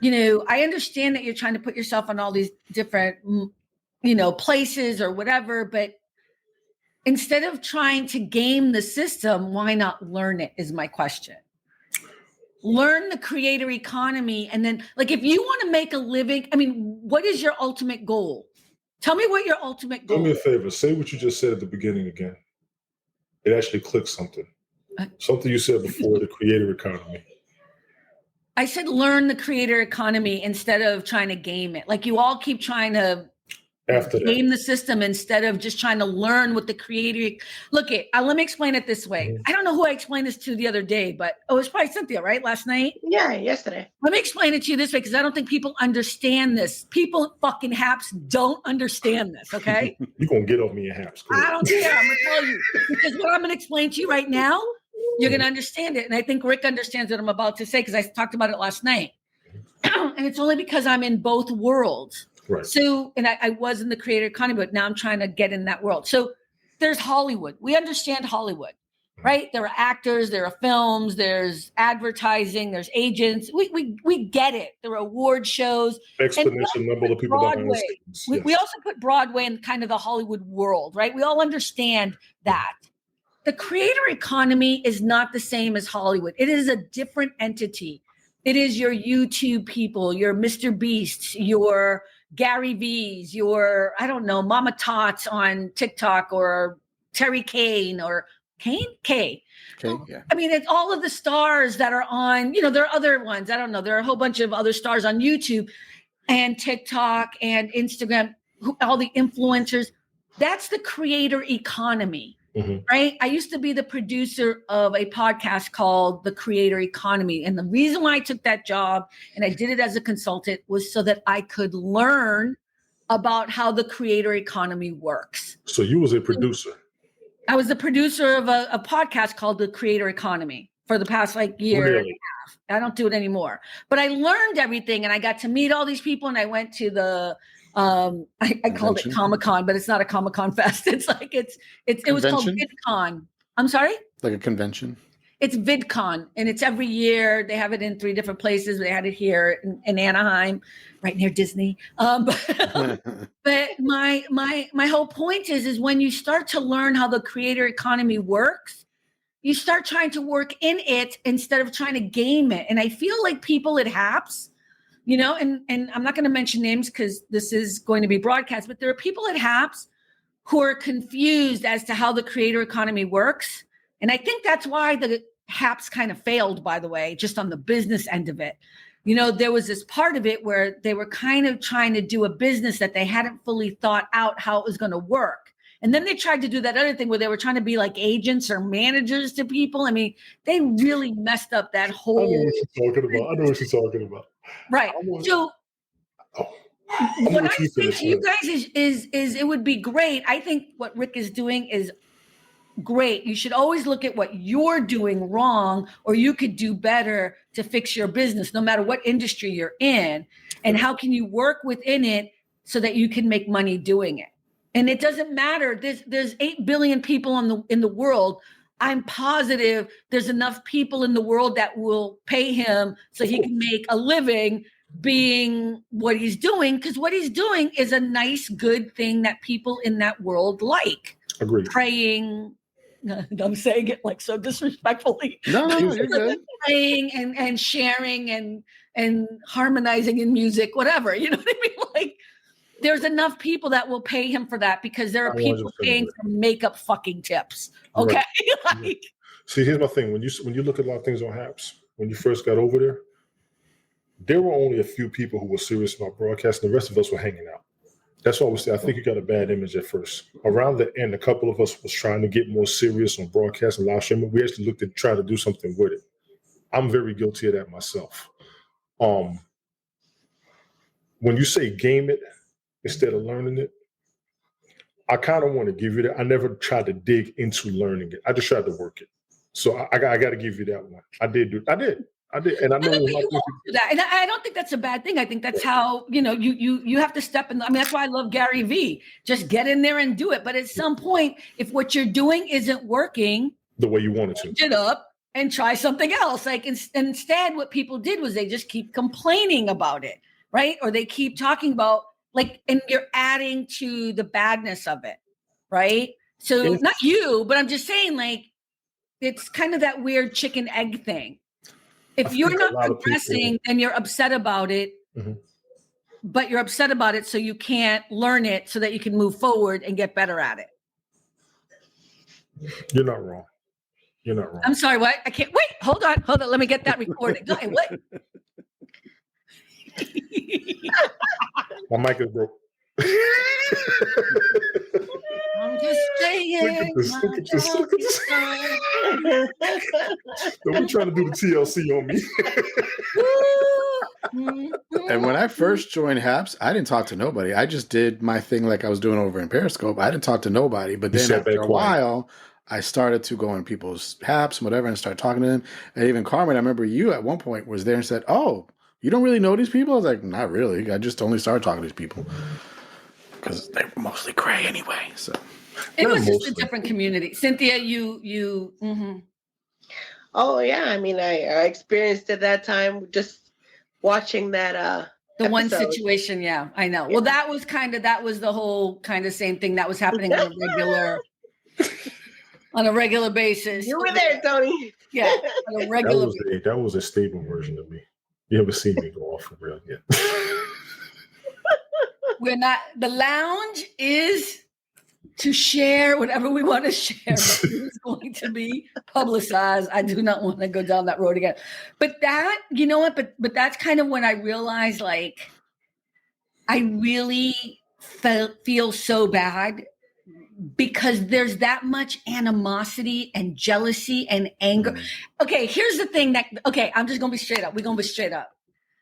you know, I understand that you're trying to put yourself on all these different, you know, places or whatever, but instead of trying to game the system, why not learn it is my question. Learn the creator economy. And then like, if you want to make a living, I mean, what is your ultimate goal? Tell me what your ultimate goal is. Do me a favor. Say what you just said at the beginning again. It actually clicked something. Something you said before, the creator economy. I said, learn the creator economy instead of trying to game it. Like you all keep trying to game the system instead of just trying to learn what the creator. Look, let me explain it this way. I don't know who I explained this to the other day, but it was probably Cynthia, right? Last night? Yeah, yesterday. Let me explain it to you this way because I don't think people understand this. People fucking haps don't understand this, okay? You're going to get off me in haps. I don't care. I'm going to tell you. Because what I'm going to explain to you right now, you're going to understand it. And I think Rick understands what I'm about to say because I talked about it last night. And it's only because I'm in both worlds. Right. So, and I was in the creator economy, but now I'm trying to get in that world. So there's Hollywood. We understand Hollywood, right? There are actors, there are films, there's advertising, there's agents. We get it. There are award shows. Exponential number of people behind the scenes. Yes. We also put Broadway in kind of the Hollywood world, right? We all understand that. The creator economy is not the same as Hollywood. It is a different entity. It is your YouTube people, your Mr. Beasts, your Gary V's, your, I don't know, Mama Tots on TikTok or Terry Kane or Kane? K. Yeah. I mean, it's all of the stars that are on, you know, there are other ones. I don't know. There are a whole bunch of other stars on YouTube and TikTok and Instagram, all the influencers. That's the creator economy. Right? I used to be the producer of a podcast called The Creator Economy. And the reason why I took that job and I did it as a consultant was so that I could learn about how the creator economy works. So you was a producer. I was the producer of a podcast called The Creator Economy for the past year and a half. I don't do it anymore. But I learned everything and I got to meet all these people and I went to the I called it Comic-Con, but it's not a Comic-Con fest. It's like it was called VidCon. I'm sorry? Like a convention. It's VidCon, and it's every year. They have it in 3 different places. They had it here in Anaheim, right near Disney. But my whole point is when you start to learn how the creator economy works, you start trying to work in it instead of trying to game it. And I feel like people at HAPS, you know, and I'm not going to mention names because this is going to be broadcast, but there are people at HAPS who are confused as to how the creator economy works. And I think that's why the HAPS kind of failed, by the way, just on the business end of it. You know, there was this part of it where they were kind of trying to do a business that they hadn't fully thought out how it was going to work. And then they tried to do that other thing where they were trying to be like agents or managers to people. I mean, they really messed up that whole. I know what you're talking about. Right. So what I say to you guys is it would be great. I think what Rick is doing is great. You should always look at what you're doing wrong or you could do better to fix your business, no matter what industry you're in. And how can you work within it so that you can make money doing it? And it doesn't matter. There's 8 billion people in the world. I'm positive there's enough people in the world that will pay him so he can make a living being what he's doing, because what he's doing is a nice, good thing that people in that world like. Agreed. Praying, I'm saying it like so disrespectfully. No, you're good. Praying and sharing and harmonizing in music, whatever. You know what I mean? Like, there's enough people that will pay him for that because there are people paying for makeup fucking tips. Okay. Right. Like, see, here's my thing. When you look at a lot of things on Haps, when you first got over there were only a few people who were serious about broadcasting. The rest of us were hanging out. That's why I think you got a bad image at first. Around the end, a couple of us was trying to get more serious on broadcast and live streaming. We actually looked at trying to do something with it. I'm very guilty of that myself. When you say game it instead of learning it, I kind of want to give you that. I never tried to dig into learning it. I just tried to work it. So I got to give you that one. I did. And I know that. And I don't think that's a bad thing. I think that's how, you have to step in. I mean, that's why I love Gary Vee. Just get in there and do it. But at some point, if what you're doing isn't working the way you wanted to, get up and try something else. Like instead, what people did was they just keep complaining about it, right? Or they keep talking about and you're adding to the badness of it, right? So not you, but I'm just saying, it's kind of that weird chicken egg thing. If you're not progressing, then you're upset about it, but you're upset about it so you can't learn it so that you can move forward and get better at it. You're not wrong. I'm sorry, what? I can't wait. Hold on. Let me get that recorded. Go ahead. What? My mic is broke. I'm just saying. Look at this. Don't be trying to do the TLC on me. And when I first joined Haps, I didn't talk to nobody. I just did my thing like I was doing over in Periscope. I didn't talk to nobody. But then after a while, I started to go in people's Haps and whatever and start talking to them. And even Carmen, I remember you at one point was there and said, "Oh, you don't really know these people?" I was like, "Not really. I just only started talking to these people." Because they were mostly gray anyway. So it was just a different community. Cynthia, you. Mm-hmm. Oh yeah, I mean, I experienced it that time just watching that. The episode. one situation, yeah, I know. Yeah. Well, that was the whole kind of same thing that was happening on a regular basis. You were there, Tony. Yeah, on a regular. That was a stable version of me. You ever seen me go off for real yet? We're not. The lounge is to share whatever we want to share. But it's going to be publicized. I do not want to go down that road again. But that, you know what? But that's kind of when I realized, I really feel so bad because there's that much animosity and jealousy and anger. Okay, here's the thing I'm just going to be straight up. We're going to be straight up.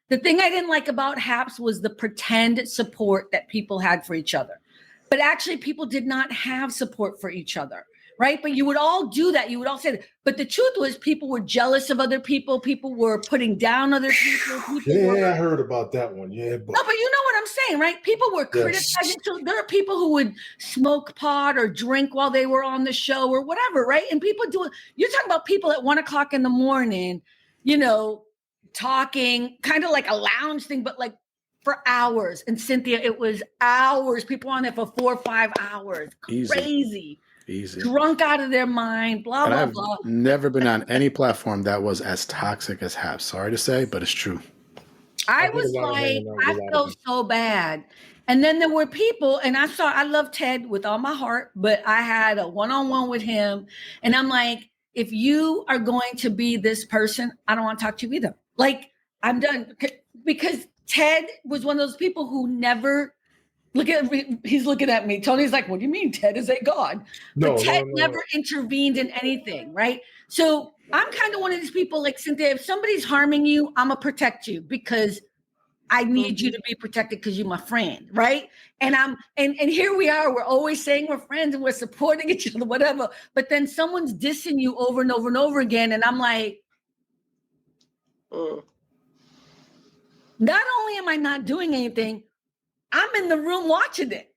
The thing I didn't like about Haps was the pretend support that people had for each other. But actually, people did not have support for each other, right? But you would all do that. You would all say that. But the truth was people were jealous of other people. People were putting down other people. I heard about that one. Yeah. No, but you know what I'm saying, right? People were criticizing. So there are people who would smoke pot or drink while they were on the show or whatever, right? And people you're talking about people at 1:00 in the morning, talking kind of like a lounge thing, but for hours. And Cynthia, it was hours. People on there for 4 or 5 hours. Crazy. Easy. Drunk out of their mind, blah, blah, blah. I've never been on any platform that was as toxic as Haps. Sorry to say, but it's true. I felt so bad. And then there were people, and I love Ted with all my heart, but I had a one-on-one with him. And I'm like, if you are going to be this person, I don't want to talk to you either. I'm done. Because Ted was one of those people who never he's looking at me. Tony's like, what do you mean? Ted is a god. But Ted never intervened in anything, right? So I'm kind of one of these people like Cynthia, if somebody's harming you, I'm going to protect you because I need you to be protected because you're my friend, right? And here we are. We're always saying we're friends and we're supporting each other, whatever. But then someone's dissing you over and over and over again, and I'm like, not only am I not doing anything, I'm in the room watching it,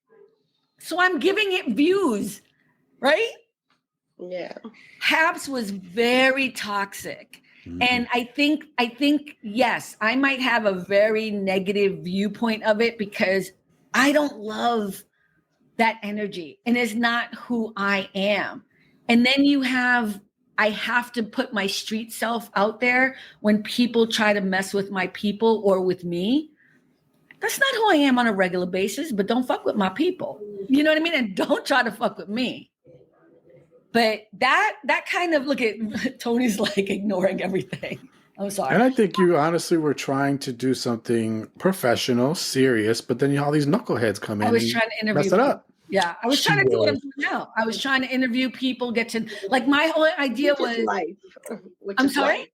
so I'm giving it views, right? Yeah. Habs was very toxic. And I think, yes, I might have a very negative viewpoint of it because I don't love that energy and it's not who I am. And then I have to put my street self out there when people try to mess with my people or with me. That's not who I am on a regular basis, but don't fuck with my people. You know what I mean? And don't try to fuck with me. But that kind of, look at Tony's like ignoring everything. I'm sorry. And I think you honestly were trying to do something professional, serious, but then all these knuckleheads come in. I was trying to interview. Mess it up. Yeah, I was trying to do what I'm doing now. I was trying to interview people, get to like my whole idea was life. I'm sorry. Life.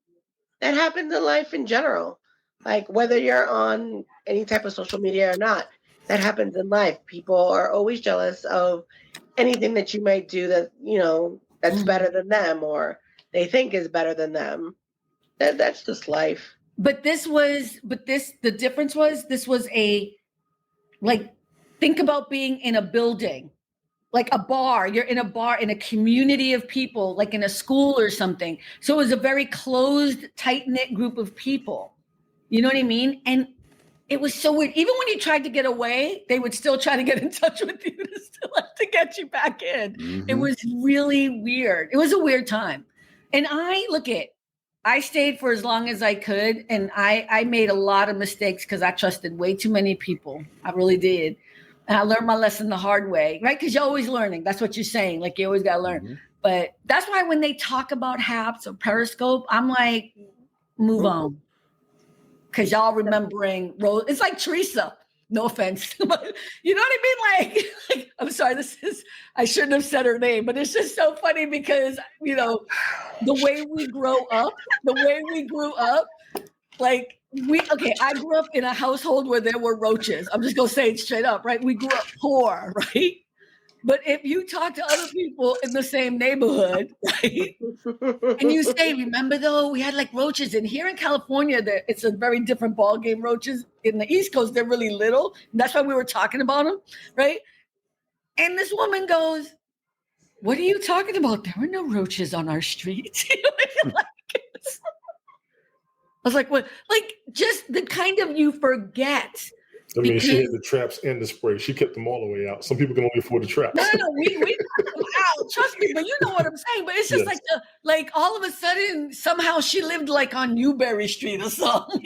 That happens in life in general. Like whether you're on any type of social media or not, that happens in life. People are always jealous of anything that you might do that, that's better than them or they think is better than them. That's just life. But the difference was this was think about being in a building, like a bar. You're in a bar in a community of people, like in a school or something. So it was a very closed, tight-knit group of people. You know what I mean? And it was so weird. Even when you tried to get away, they would still try to get in touch with you to get you back in. Mm-hmm. It was really weird. It was a weird time. And I stayed for as long as I could. And I made a lot of mistakes because I trusted way too many people. I really did. And I learned my lesson the hard way, right? Because you're always learning. That's what you're saying. Like you always got to learn. Mm-hmm. But that's why when they talk about Haps or Periscope, I'm like, move on. Because y'all remembering Rose, it's like Teresa. No offense, but you know what I mean? Like I'm sorry, I shouldn't have said her name, but it's just so funny because the way we grew up, like I grew up in a household where there were roaches. I'm just gonna say it straight up, right? We grew up poor, right? But if you talk to other people in the same neighborhood, right, and you say, remember though, we had like roaches. And here in California, it's a very different ball game. Roaches in the East Coast, they're really little. And that's why we were talking about them, right? And this woman goes, what are you talking about? There were no roaches on our street. I was like, what? Like just the kind of you forget. I mean, she had the traps and the spray. She kept them all the way out. Some people can only afford the traps. No, we got them out. Trust me, but you know what I'm saying. But it's just like all of a sudden, somehow she lived like on Newberry Street or something.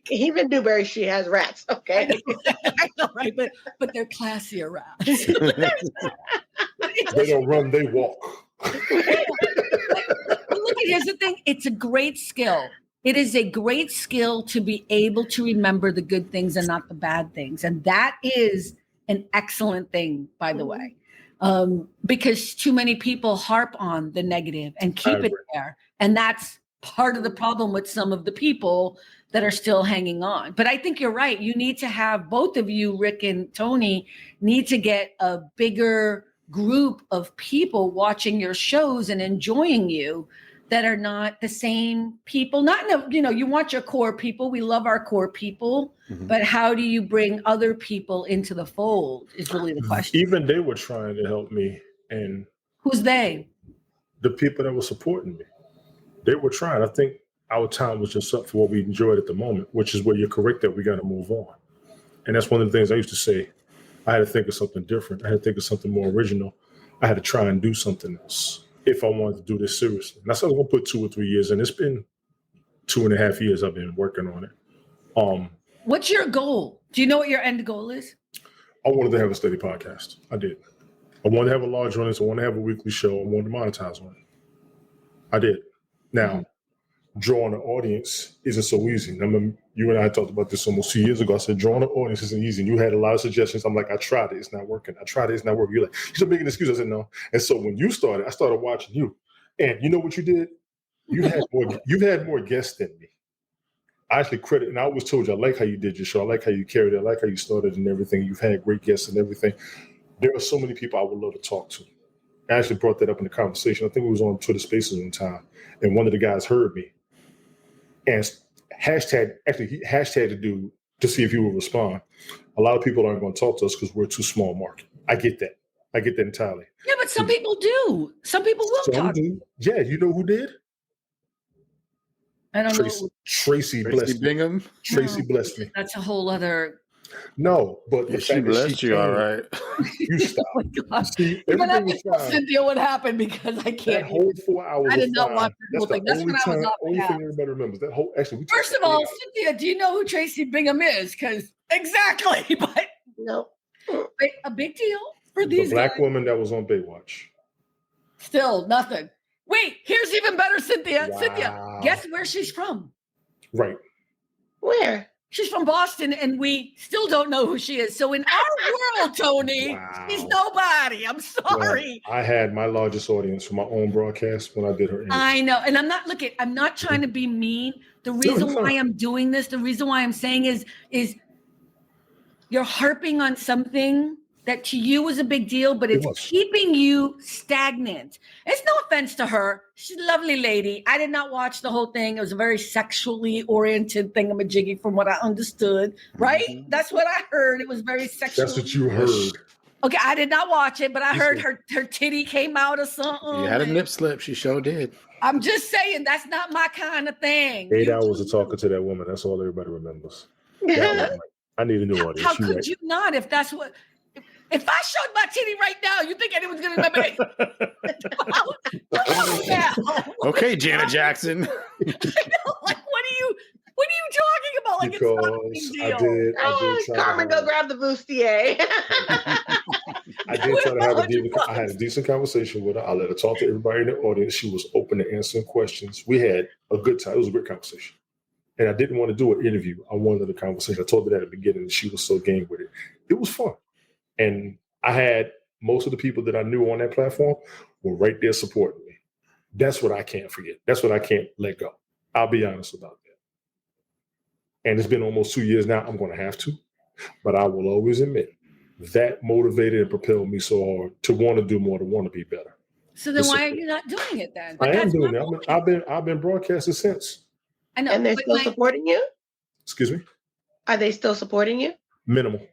Even Newberry Street has rats. Okay, I know, right? But they're classier rats. They don't run; they walk. But look, here's the thing: it's a great skill. It is a great skill to be able to remember the good things and not the bad things. And that is an excellent thing, by the way, because too many people harp on the negative and keep it there. And that's part of the problem with some of the people that are still hanging on. But I think you're right. You need to have both of you, Rick and Tony, need to get a bigger group of people watching your shows and enjoying you that are not the same people. You want your core people. We love our core people, but how do you bring other people into the fold is really the question. Even they were trying to help me. And who's they? The people that were supporting me. They were trying. I think our time was just up for what we enjoyed at the moment, which is where you're correct that we got to move on. And that's one of the things I used to say. I had to think of something different. I had to think of something more original. I had to try and do something else if I wanted to do this seriously. And I said I was going to put 2 or 3 years in. It's been 2.5 years I've been working on it. What's your goal? Do you know what your end goal is? I wanted to have a steady podcast. I did. I wanted to have a large audience. I wanted to have a weekly show. I wanted to monetize on it. I did. Now, drawing an audience isn't so easy. I remember you and I talked about this almost 2 years ago. I said, drawing an audience isn't easy. And you had a lot of suggestions. I'm like, I tried it. It's not working. I tried it. It's not working. You're like, you're so making an excuse. I said, no. And so when you started, I started watching you. And you know what you did? You've had more guests than me. I actually credit, and I always told you, I like how you did your show. I like how you carried it. I like how you started and everything. You've had great guests and everything. There are so many people I would love to talk to. I actually brought that up in the conversation. I think it was on Twitter Spaces one time, and one of the guys heard me and he hashtagged the dude to see if he would respond. A lot of people aren't going to talk to us because we're too small market. I get that. I get that entirely. Yeah, but some people do. Some people will talk. Yeah, you know who did? I don't know. Tracy blessed me. Bingham. Tracy blessed me. That's a whole other. No, but the She fact that blessed you, all right. You stop. Oh my God. See, You're gonna have everything to was tell fine. Cynthia what happened because I That can't. whole 4 hours. I did not fine. watch the whole thing. That's when I was off only my thing everybody remembers. That whole actually. First of all, Cynthia, do you know who Tracy Bingham is? Because exactly, but No. a big deal for the these black guys. woman that was on Baywatch. Still nothing. Wait, here's even better, Cynthia. Wow. Cynthia, guess where she's from? Right. Where? She's from Boston, and we still don't know who she is. So in our world, Tony, Wow. she's nobody. I'm sorry. Well, I had my largest audience for my own broadcast when I did her interview. I know. And I'm not trying to be mean. The reason you're why fine. I'm doing this, the reason why I'm saying is you're harping on something that to you was a big deal, but it's was. keeping you stagnant. It's no offense to her. She's a lovely lady. I did not watch the whole thing. It was a very sexually oriented thingamajiggy from what I understood, right? Mhm. That's what I heard. It was very sexual. That's what you heard. Okay, I did not watch it, but I heard her titty came out or something. You had a nip slip. She sure did. I'm just saying that's not my kind of thing. 8 hours of talking to that woman. That's all everybody remembers. That was like, I need a new audience. How You're could right. you not? If that's what, if I showed my titty right now, you think anyone's gonna remember me? Okay, Janet Jackson. Like, what are you talking about? Like, it's not a big Because deal. I did try Carmen, to go grab the bustier. I did try to have I had a decent conversation with her. I let her talk to everybody in the audience. She was open to answering questions. We had a good time. It was a great conversation. And I didn't want to do an interview. I wanted a conversation. I told her that at the beginning, and she was so game with it. It was fun. And I had most of the people that I knew on that platform were right there supporting me. That's what I can't forget. That's what I can't let go. I'll be honest about that. And it's been almost 2 years now. I'm going to have to. But I will always admit that motivated and propelled me so hard to want to do more, to want to be better. So then why are you not doing it then? But I am that's doing my it. point. I've been broadcasting since. I know. And they're but still supporting you? Excuse me? Are they still supporting you? Minimal.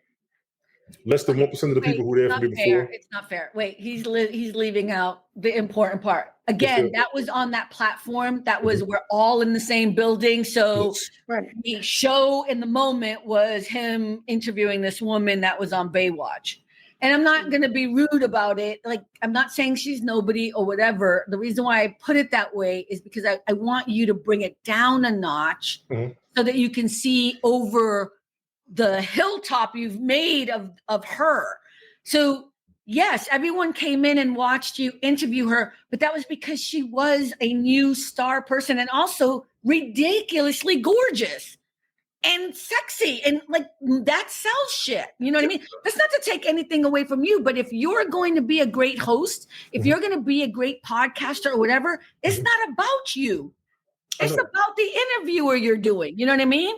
Less than 1% of the people who were there for me before. It's not fair. Wait, he's leaving out the important part. Again, that was on that platform. That was we're all in the same building. So Right. the show in the moment was him interviewing this woman that was on Baywatch. And I'm not going to be rude about it. Like, I'm not saying she's nobody or whatever. The reason why I put it that way is because I want you to bring it down a notch so that you can see over the hilltop you've made of her. So yes, everyone came in and watched you interview her, but that was because she was a new star person and also ridiculously gorgeous and sexy. And like, that sells shit. You know what I mean? That's not to take anything away from you, but if you're going to be a great host, if you're going to be a great podcaster or whatever, it's not about you. It's about the interviewer you're doing. You know what I mean?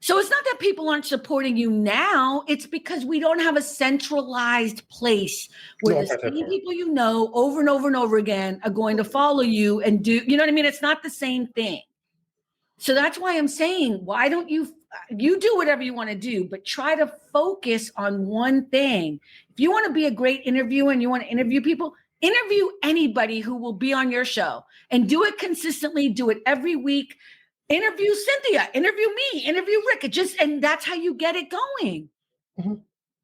So it's not that people aren't supporting you now. It's because we don't have a centralized place where the same people you know over and over and over again are going to follow you and do, you know what I mean? It's not the same thing. So that's why I'm saying, why don't you do whatever you want to do, but try to focus on one thing. If you want to be a great interviewer and you want to interview people, interview anybody who will be on your show and do it consistently, do it every week. Interview Cynthia, interview me, interview Rick. And that's how you get it going. Mm-hmm.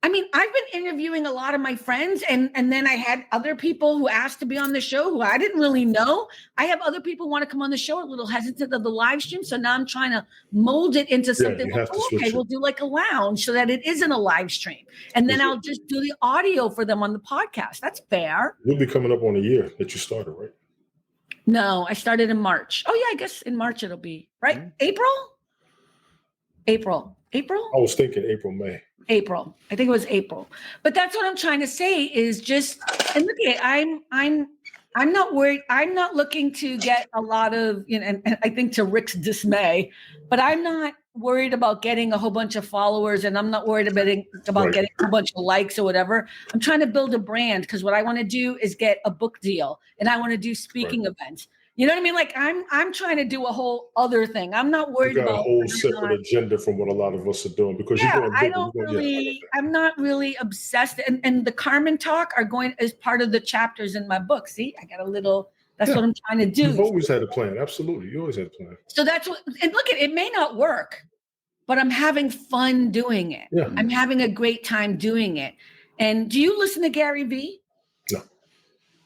I mean, I've been interviewing a lot of my friends and then I had other people who asked to be on the show who I didn't really know. I have other people who want to come on the show, a little hesitant of the live stream. So now I'm trying to mold it into something like, okay, we'll do like a lounge so that it isn't a live stream. And then I'll just do the audio for them on the podcast. That's fair. You'll be coming up on a year that you started, right? No, I started in March. Oh yeah, I guess in March it'll be, right? April. I was thinking April, May. April. I think it was April. But that's what I'm trying to say is just, and look at it, I'm not worried. I'm not looking to get a lot of, and I think to Rick's dismay, but I'm not worried about getting a whole bunch of followers, and I'm not worried about Right. getting a bunch of likes or whatever. I'm trying to build a brand because what I want to do is get a book deal, and I want to do speaking events. You know what I mean? Like I'm trying to do a whole other thing. I'm not You worried got a about whole separate agenda from what a lot of us are doing because you're going I big. don't really, I'm not really obsessed. And the Carmen talk are going as part of the chapters in my book. See, I got a little, that's what I'm trying to do. You've always had a plan. Absolutely. You always had a plan. So that's what, and look, it may not work, but I'm having fun doing it. Yeah. I'm having a great time doing it. And do you listen to Gary Vee? No.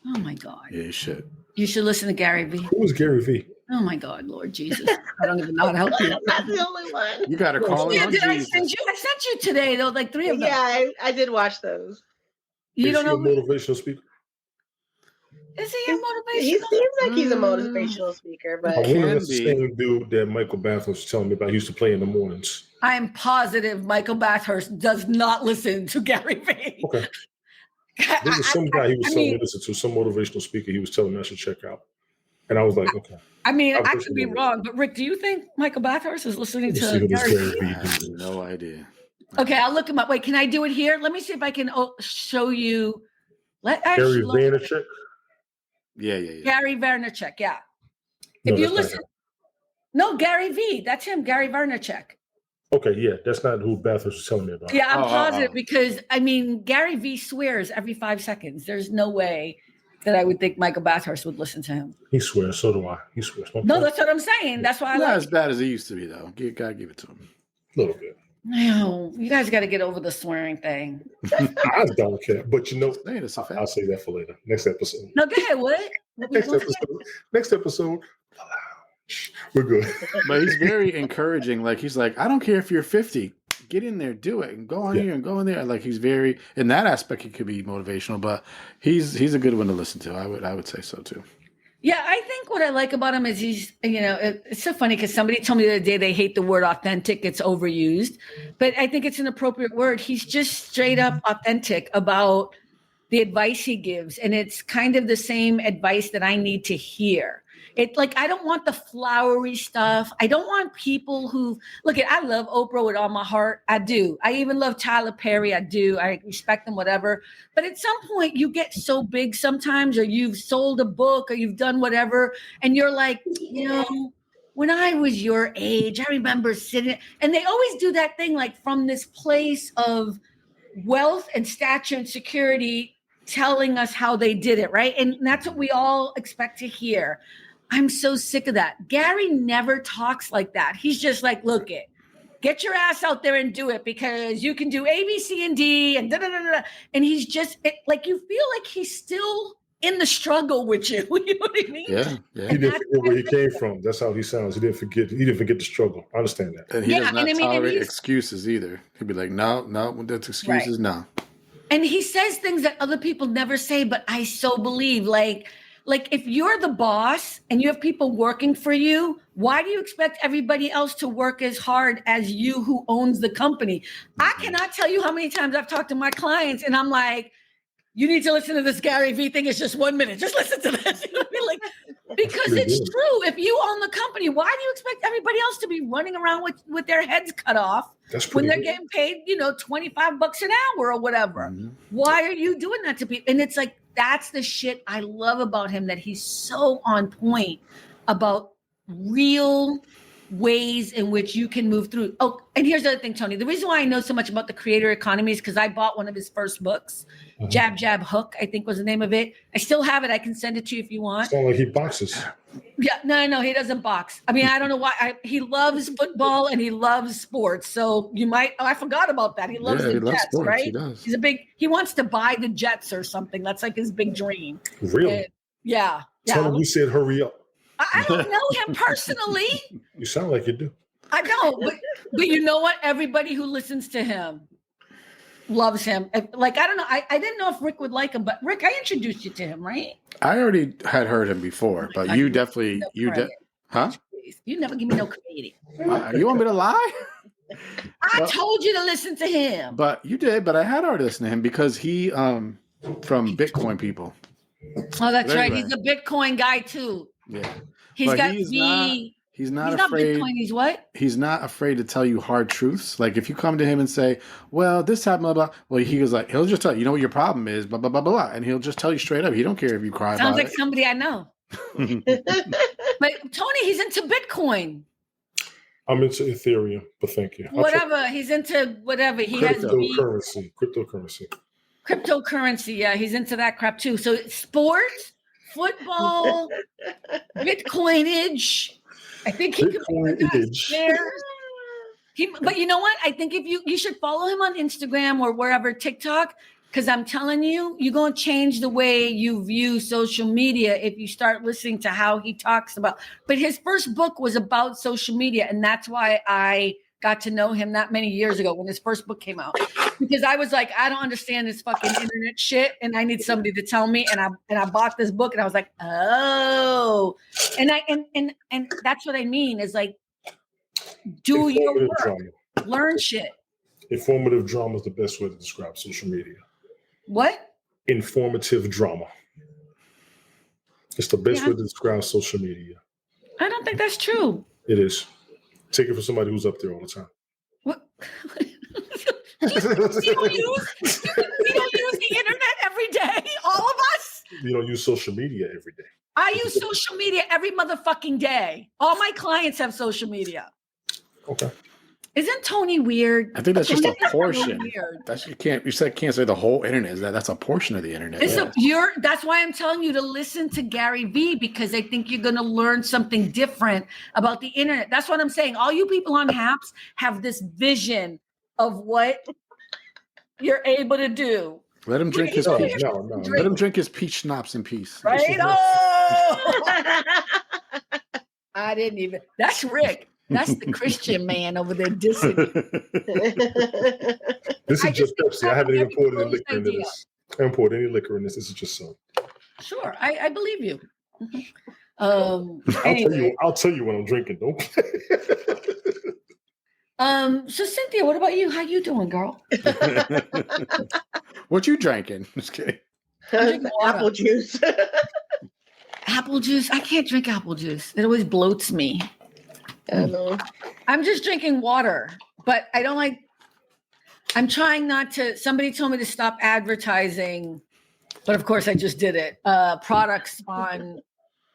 Oh my God. Yeah, you should. You should listen to Gary Vee. Who is Gary Vee? Oh my God, Lord Jesus. I don't even know how to help you. Not the only one. You got to call him Yeah, on did I Jesus. send you? I sent you today, though, like 3 of them. Yeah, I did watch those. You Is don't he know? a motivational speaker? Is he a motivational? He seems like he's a motivational speaker, I but wonder if Can that's the be. same dude that Michael Bath was telling me about. He used to play in the mornings. I am positive Michael Bathurst does not listen to Gary Vee. Okay. There was some guy he was telling me to listen to, some motivational speaker he was telling me I should check out. And I was like, okay. I mean, I'll I push could be him over. wrong, but Rick, do you think Michael Bathurst is listening Let me see to who this Gary Gary Vee? Vee I have dude is. no idea. Okay, I'll look him up. Wait, can I do it here? Let me see if I can show you. Gary Actually, Vaynerchuk? Yeah. Gary Vaynerchuk, yeah. No, If you that's not listen, him. no, Gary Vee, that's him, Gary Vaynerchuk. Okay, yeah, that's not who Bathurst was telling me about. Yeah, I'm Oh. positive because I mean, Gary Vee swears every 5 seconds. There's no way that I would think Michael Bathurst would listen to him. He swears, so do I. He swears. Okay. No, that's what I'm saying. That's why I Not like as bad as it used to be, though. Gotta give it to him. A little bit. No, you guys got to get over the swearing thing. I don't care. But you know, Hey, that's a I'll fact. say that for later. Next episode. No, go ahead. What? What were you Next gonna say? episode. Next episode. We're good. But he's very encouraging. Like, he's like, I don't care if you're 50. Get in there, do it, and go on here and go in there. Like, he's very, in that aspect, he could be motivational, but he's a good one to listen to. I would say so too. Yeah, I think what I like about him is he's, it's so funny because somebody told me the other day they hate the word authentic. It's overused, but I think it's an appropriate word. He's just straight up authentic about the advice he gives. And it's kind of the same advice that I need to hear. It like, I don't want the flowery stuff. I don't want people who I love Oprah with all my heart. I do. I even love Tyler Perry. I do. I respect them, whatever. But at some point you get so big sometimes, or you've sold a book or you've done whatever. And you're like, when I was your age, I remember sitting, and they always do that thing, like from this place of wealth and stature and security, telling us how they did it. Right. And that's what we all expect to hear. I'm so sick of that. Gary never talks like that. He's just like, look it, get your ass out there and do it because you can do A, B, C, and D and da-da-da-da. And he's just like, you feel like he's still in the struggle with you. You know what I mean? Yeah. He didn't forget where he came from. That's how he sounds. He didn't forget the struggle. I understand that. And he does not and tolerate excuses either. He'd be like, no, that's excuses, no. And he says things that other people never say, but I so believe, like if you're the boss and you have people working for you, why do you expect everybody else to work as hard as you who owns the company? I cannot tell you how many times I've talked to my clients and I'm like, you need to listen to this Gary Vee thing. It's just 1 minute. Just listen to this. You know what I mean? Like, because it's true. If you own the company, why do you expect everybody else to be running around with their heads cut off when they're getting paid, $25 an hour or whatever? Mm-hmm. Why are you doing that to people? And it's like, that's the shit I love about him, that he's so on point about real ways in which you can move through. Oh, and here's the other thing, Tony. The reason why I know so much about the creator economy is because I bought one of his first books, Jab, Jab, Hook, I think was the name of it. I still have it. I can send it to you if you want. It's not like he boxes. Yeah, no, he doesn't box. I mean, I don't know why. He loves football and he loves sports. So you might, I forgot about that. He loves the Jets, sports, right? He does. He wants to buy the Jets or something. That's like his big dream. Really? And, yeah. Tell him we said hurry up. I don't know him personally. You sound like you do. I don't, but you know what? Everybody who listens to him loves him. Like, I don't know. I didn't know if Rick would like him, but Rick, I introduced you to him, right? I already had heard him before, but you definitely, huh? You never give me no credit. You want me to lie? I told you to listen to him. But you did, but I had already listened to him because he, from Bitcoin people. Oh, that's But right. anyway. He's a Bitcoin guy too. Yeah. He's But got he's He's not not afraid. Bitcoin. He's what? He's not afraid to tell you hard truths. Like if you come to him and say, "Well, this happened," blah blah. Well, he'll just tell you, "You know what your problem is," blah blah blah blah, and he'll just tell you straight up. He don't care if you cry Sounds about like somebody I know. But Tony, he's into Bitcoin. I'm into Ethereum, but thank you. Whatever. He's into whatever. He has Cryptocurrency. cryptocurrency. Yeah, he's into that crap too. So sports, football, Bitcoinage. I think he could be the guy upstairs. But you know what? I think if you should follow him on Instagram or wherever, TikTok, because I'm telling you, you're going to change the way you view social media if you start listening to how he talks about. But his first book was about social media, and that's why I got to know him that many years ago when his first book came out. Because I was like, I don't understand this fucking internet shit, and I need somebody to tell me. And I bought this book, and I was like, oh, and that's what I mean is like, do your work, drama. Learn shit. Informative drama is the best way to describe social media. What? Informative drama. It's the best way to describe social media. I don't think that's true. It is. Take it from somebody who's up there all the time. What? We don't use the internet every day. All of us. You don't use social media every day. I use social media every motherfucking day. All my clients have social media. Okay. Isn't Tony weird? I think that's just a portion. Weird. You can't say the whole internet. That's a portion of the internet. That's why I'm telling you to listen to Gary Vee, because I think you're going to learn something different about the internet. That's what I'm saying. All you people on Haps have this vision of what you're able to do. Let him drink his peach. Let him drink his peach schnapps in peace. Right? Oh! I didn't even. That's Rick. That's the Christian man over there dissing. This is just Pepsi. I haven't even poured any liquor into this. I haven't poured any liquor in this. This is just soda. Sure, I believe you. Anyway. I'll tell you when I'm drinking. Don't play. So Cynthia, what about you? How you doing, girl? What you drinking? Just kidding. Apple juice. Apple juice? I can't drink apple juice. It always bloats me. I know. I'm just drinking water, but I don't like. I'm trying not to. Somebody told me to stop advertising, but of course I just did it. Products on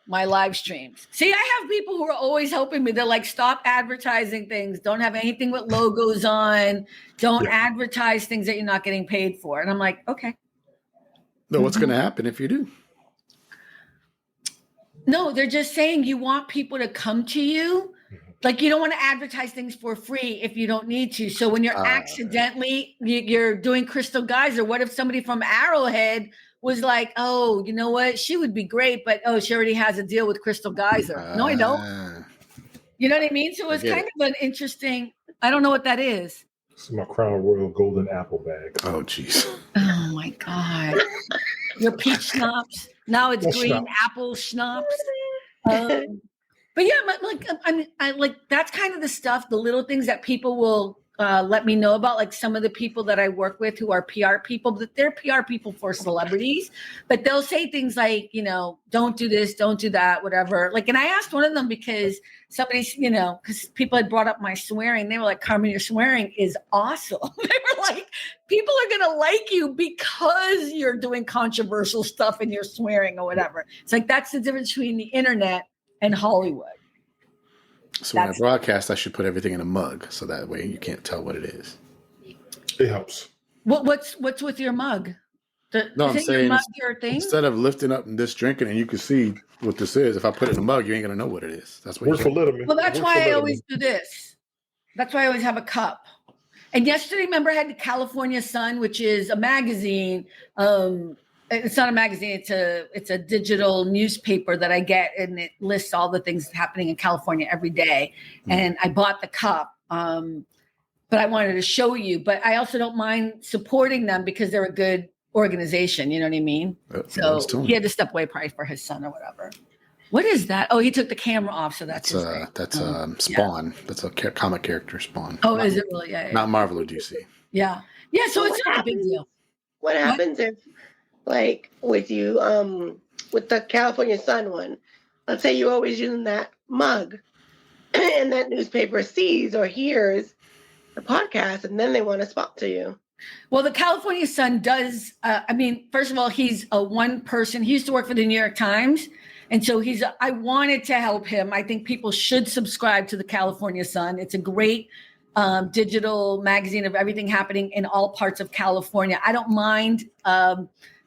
my live streams. See, I have people who are always helping me. They're like, stop advertising things. Don't have anything with logos on. Don't advertise things that you're not getting paid for. And I'm like, okay. No, what's going to happen if you do? No, they're just saying you want people to come to you. Like you don't want to advertise things for free if you don't need to. So when you're accidentally, you're doing Crystal Geyser, what if somebody from Arrowhead was like, oh, you know what? She would be great, but she already has a deal with Crystal Geyser. No, I don't. You know what I mean? So it's kind of an interesting, I don't know what that is. This is my Crown Royal Golden Apple bag. Oh, jeez. Oh my God. Your peach schnapps. Now it's green schnapps. apple schnapps. But yeah, I like that's kind of the stuff, the little things that people will let me know about. Like some of the people that I work with who are PR people, but they're PR people for celebrities, but they'll say things like, don't do this, don't do that, whatever. Like, and I asked one of them because somebody's, because people had brought up my swearing. They were like, Carmen, your swearing is awesome. They were like, people are going to like you because you're doing controversial stuff and you're swearing or whatever. It's like, that's the difference between the internet and Hollywood. So when I broadcast, I should put everything in a mug so that way you can't tell what it is. It helps. What's with your mug? I'm saying your mug your thing? Instead of lifting up and just drinking, and you can see what this is. If I put it in a mug, you ain't gonna know what it is. That's what. Well, that's why I always do this. That's why I always have a cup. And yesterday, remember, I had the California Sun, which is a magazine. It's not a magazine. It's a digital newspaper that I get, and it lists all the things happening in California every day. And I bought the cup, but I wanted to show you. But I also don't mind supporting them because they're a good organization. You know what I mean? So he had to step away probably for his son or whatever. What is that? Oh, he took the camera off, so that's Spawn. Yeah. That's a comic character, Spawn. Oh, is it really? Yeah. Not Marvel or DC. Yeah. Yeah. So it's not a big deal. What happens if, like, with you with the California Sun one, let's say you're always using that mug and that newspaper sees or hears the podcast and then they want to sponsor you. Well, the California Sun does, first of all, he's a one person. He used to work for the New York Times. And so I wanted to help him. I think people should subscribe to the California Sun. It's a great digital magazine of everything happening in all parts of California. I don't mind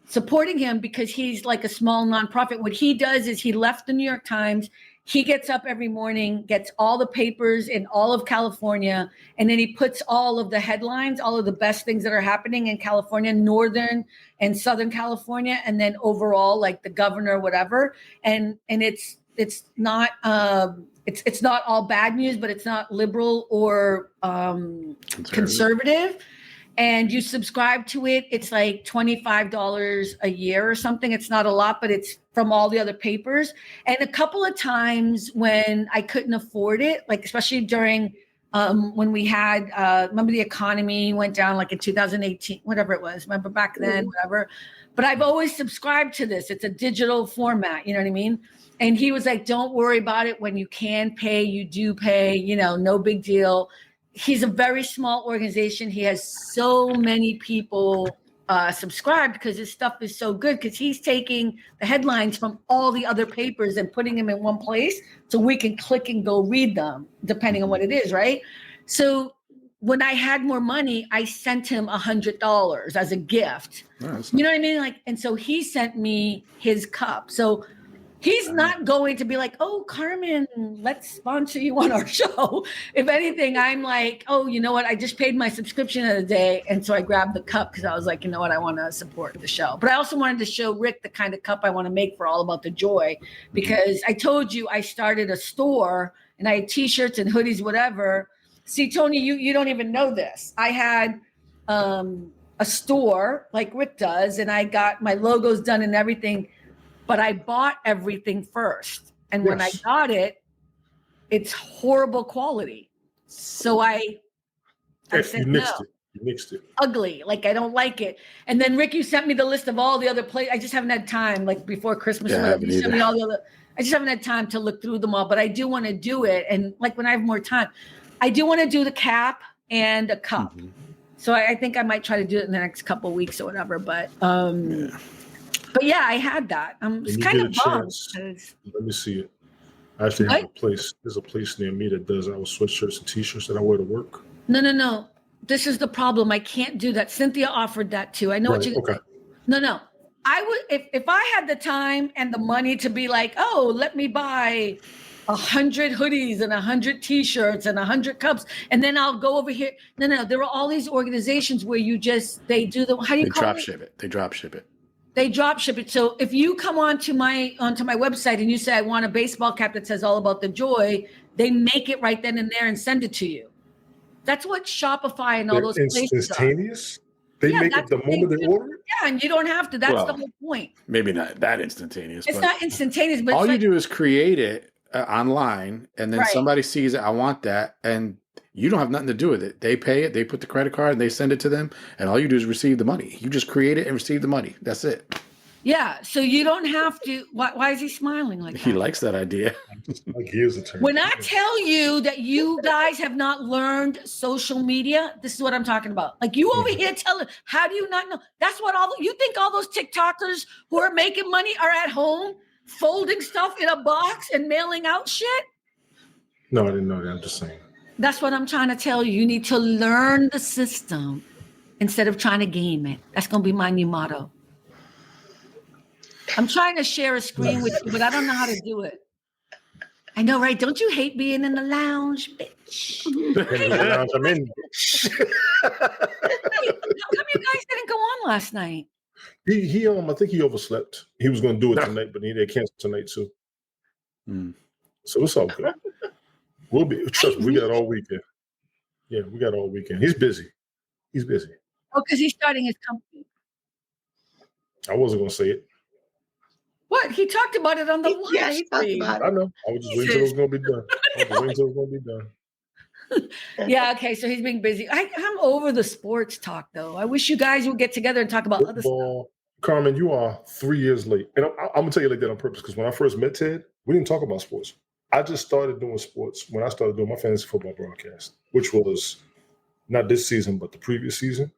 supporting him because he's like a small nonprofit. What he does is he left the New York Times. He gets up every morning, gets all the papers in all of California, and then he puts all of the headlines, all of the best things that are happening in California, Northern and Southern California, and then overall, like the governor, whatever. And it's not it's not all bad news, but it's not liberal or conservative. And you subscribe to it. It's like $25 a year or something. It's not a lot, but it's from all the other papers. And a couple of times when I couldn't afford it, like especially during when we had, remember the economy went down like in 2018, whatever it was, remember back then, whatever. But I've always subscribed to this. It's a digital format, you know what I mean? And he was like, don't worry about it. When you can pay, you do pay, no big deal. He's a very small organization. He has so many people subscribed because his stuff is so good, because he's taking the headlines from all the other papers and putting them in one place so we can click and go read them, depending on what it is, right? So when I had more money, I sent him $100 as a gift. Nice. You know what I mean? Like, and so he sent me his cup. So he's not going to be like, oh, Carmen, let's sponsor you on our show. If anything, I'm like, oh, you know what? I just paid my subscription of the day. And so I grabbed the cup because I was like, you know what? I want to support the show. But I also wanted to show Rick the kind of cup I want to make for All About the Joy, because I told you I started a store and I had T-shirts and hoodies, whatever. See, Tony, you don't even know this. I had a store like Rick does, and I got my logos done and everything. But I bought everything first. And when I got it, it's horrible quality. So I said, you mixed it. You mixed it. Ugly. Like, I don't like it. And then Rick, you sent me the list of all the other places. I just haven't had time, like before Christmas. Yeah, you sent me all the other. I just haven't had time to look through them all, but I do want to do it. And like when I have more time, I do want to do the cap and a cup. Mm-hmm. So I think I might try to do it in the next couple of weeks or whatever. But But yeah, I had that. I'm kind of bummed. Let me see it. I actually have a place. There's a place near me that does our sweatshirts and T-shirts that I wear to work. No. This is the problem. I can't do that. Cynthia offered that too. I know what you. Okay. No. I would if I had the time and the money to be like, oh, let me buy 100 hoodies and 100 T-shirts and 100 cups, and then I'll go over here. No. There are all these organizations where they do the. How do you call it? They drop ship it. They drop ship it. So if you come onto my website and you say, I want a baseball cap that says All About the Joy, they make it right then and there and send it to you. That's what Shopify and all those places instantaneous? They make it the moment they order it? Yeah, and you don't have to. That's the whole point. Maybe not that instantaneous. It's not instantaneous, but all you do is create it online, and then somebody sees it, I want that, and you don't have nothing to do with it. They pay it, they put the credit card, and they send it to them, and all you do is receive the money. You just create it and receive the money. That's it. Yeah, so you don't have to. Why is he smiling like that? He likes that idea. Like he is a turn. When I tell you that you guys have not learned social media, this is what I'm talking about. Like you over here telling, how do you not know? That's what you think all those TikTokers who are making money are at home folding stuff in a box and mailing out shit? No, I didn't know that. I'm just saying. That's what I'm trying to tell you. You need to learn the system instead of trying to game it. That's going to be my new motto. I'm trying to share a screen with you, but I don't know how to do it. I know, right? Don't you hate being in the lounge, bitch? I'm in. How come you guys didn't go on last night? He I think he overslept. He was going to do it tonight, but they canceled tonight too. So it's all good. We'll be. Trust me, we got all weekend. Yeah, we got all weekend. He's busy. Oh, because he's starting his company. I wasn't going to say it. What? He talked about it on the live Yeah, he talked about it. I know. I was just waiting till it was going to be done. Yeah, okay, so he's being busy. I'm over the sports talk, though. I wish you guys would get together and talk about other stuff. Carmen, you are 3 years late. And I'm going to tell you like that on purpose because when I first met Ted, we didn't talk about sports. I just started doing sports when I started doing my fantasy football broadcast, which was not this season, but the previous season.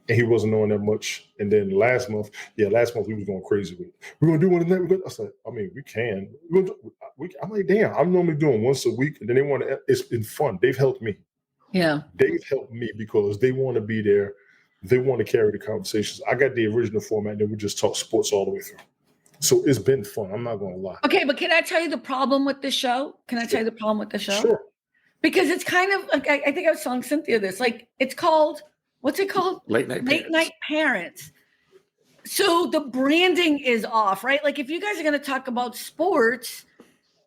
And he wasn't knowing that much. And then last month we was going crazy with it. We're going to do one tonight. I said, I mean, we can. I'm like, damn, I'm normally doing once a week. And then they want to, it's been fun. They've helped me. Yeah. They've helped me because they want to be there. They want to carry the conversations. I got the original format, and then we just talk sports all the way through. So it's been fun. I'm not going to lie. Okay, but can I tell you the problem with the show? Sure. Because it's kind of like, I think I was telling Cynthia this, like it's called, what's it called? Late night parents. So the branding is off, right? Like if you guys are going to talk about sports,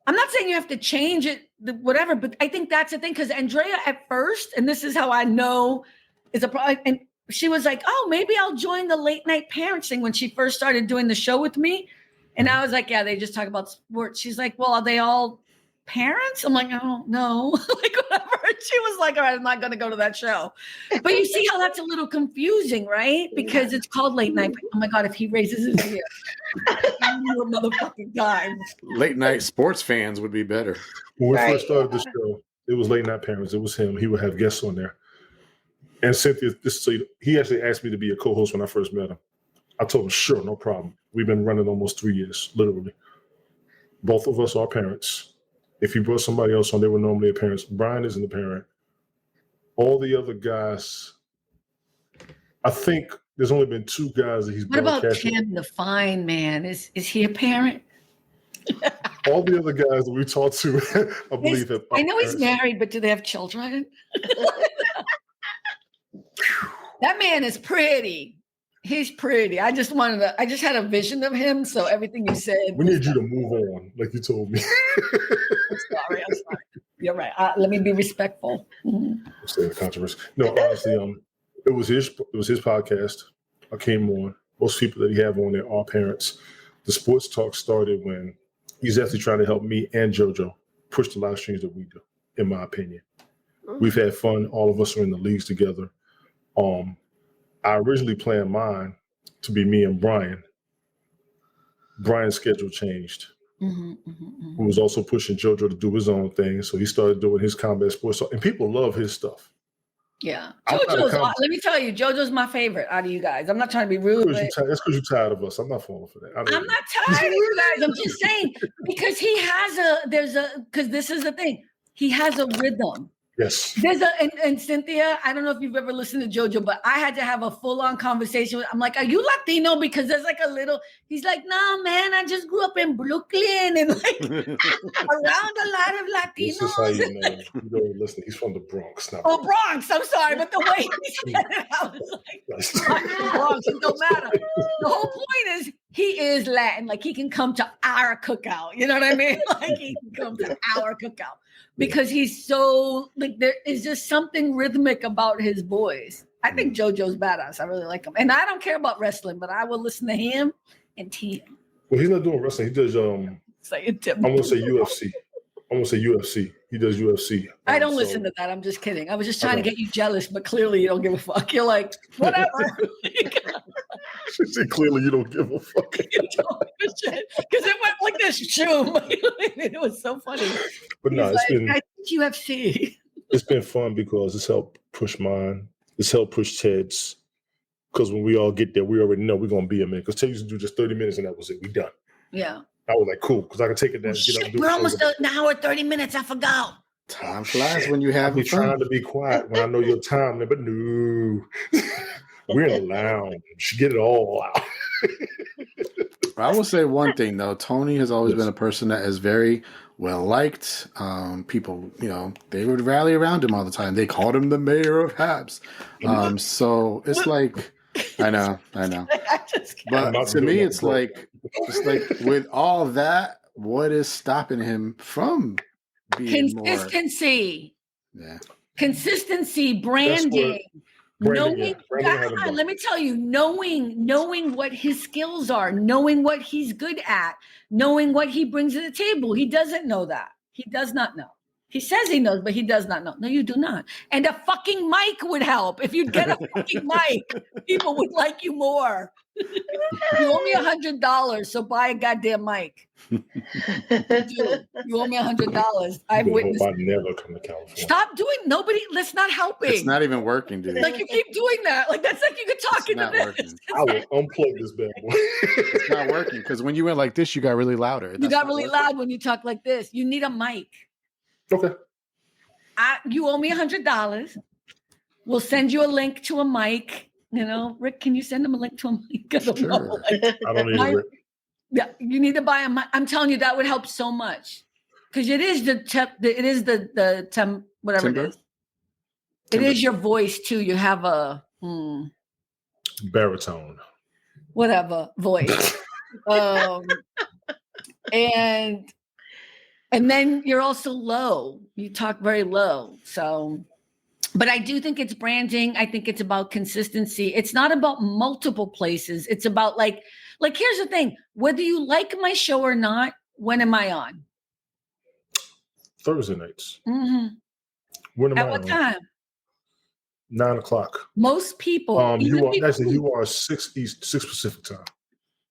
I'm not saying you have to change it, whatever, but I think that's the thing. Because Andrea at first, and this is how I know is a problem, and she was like, oh, maybe I'll join the late night parents thing when she first started doing the show with me. And I was like, yeah, they just talk about sports. She's like, well, are they all parents? I'm like, oh, no. Like, whatever. She was like, all right, I'm not going to go to that show. But you see how that's a little confusing, right? Because it's called late night. Oh, my God, if he raises his ear, I'm a motherfucking time. Late night sports fans would be better. When we first started the show, it was late night parents. It was him. He would have guests on there. And Cynthia, he actually asked me to be a co-host when I first met him. I told him, sure, no problem. We've been running almost 3 years, literally. Both of us are parents. If he brought somebody else on, they were normally a parent. Brian isn't a parent. All the other guys, I think there's only been 2 guys that he's What about broadcasted. Tim, the fine man? Is he a parent? All the other guys that we talked to, I believe have. I know he's married, but do they have children? That man is pretty. He's pretty. I just had a vision of him. So everything you said. We need you to move on, like you told me. I'm sorry. You're right. Let me be respectful. Mm-hmm. Stay in the controversy. No, honestly, it was his podcast. I came on. Most people that he have on there are parents. The sports talk started when he's actually trying to help me and JoJo push the live streams that we do, in my opinion. We've had fun. All of us are in the leagues together. I originally planned mine to be me and Brian. Brian's schedule changed. He was also pushing JoJo to do his own thing. So he started doing his combat sports. And people love his stuff. Yeah. Let me tell you, JoJo's my favorite out of you guys. I'm not trying to be rude. That's because you're tired of us. I'm not falling for that. I'm not tired of you guys. I'm just saying, because because this is the thing. He has a rhythm. Yes. And Cynthia, I don't know if you've ever listened to JoJo, but I had to have a full-on conversation with. I'm like, are you Latino? Because there's like a little. He's like, no, man, I just grew up in Brooklyn and like around a lot of Latinos. This is how you know. You don't listen. He's from the Bronx now. Oh, Bronx. I'm sorry, but the way he said it, I was like, Bronx. It don't matter. The whole point is he is Latin. Like he can come to our cookout. You know what I mean? Like he can come to our cookout. Because he's so, like, there is just something rhythmic about his voice. I think JoJo's badass. I really like him. And I don't care about wrestling, but I will listen to him and Tim. Well, he's not doing wrestling. He does, Say it, Tim. I'm going to say UFC. He does UFC. I don't listen to that. I'm just kidding. I was just trying to get you jealous, but clearly you don't give a fuck. You're like, whatever. She said, clearly you don't give a fuck. Because it went like this. Shoom. It was so funny. But no, I think UFC. It's been fun because it's helped push mine. It's helped push Ted's. Because when we all get there, we already know we're going to be a minute. Because Ted used to do just 30 minutes and that was it. We done. Yeah. I was like, cool, because I can take it down. Get up and do we're almost an hour, 30 minutes. I forgot. Time flies when you have fun. Trying to be quiet when I know your time, but no. We're in the lounge. Get it all out. I will say one thing, though. Tony has always been a person that is very well liked. People, they would rally around him all the time. They called him the mayor of Habs. So it's like, I know. But to me, it's like with all that, what is stopping him from being consistency? Yeah. Consistency, branding. Knowing, let me tell you, knowing what his skills are, knowing what he's good at, knowing what he brings to the table. He doesn't know that. He does not know. He says he knows, but he does not know. No, you do not. And a fucking mic would help. If you'd get a fucking mic, people would like you more. You owe me $100, so buy a goddamn mic. You owe me $100. I've witnessed. I never come to California. Stop doing. That's not helping. It's not even working, dude. Like you keep doing that. Like that's like you could talk into this. Working. I will unplug this bad boy. It's not working because when you went like this, you got really louder. You got really loud when you talk like this. You need a mic. Okay. You owe me $100. We'll send you a link to a mic. You know, Rick, can you send him a link to a mic? I don't know. I don't need it. Yeah, you need to buy a mic. I'm telling you, that would help so much because it is whatever Timber? it is. It is your voice too. You have a baritone, whatever voice, and then you're also low. You talk very low, so. But I do think it's branding. I think it's about consistency. It's not about multiple places. It's about like here's the thing. Whether you like my show or not, when am I on? Thursday nights. Mm-hmm. When am I At what on? time? 9 o'clock. Most people. You are 6 Pacific time.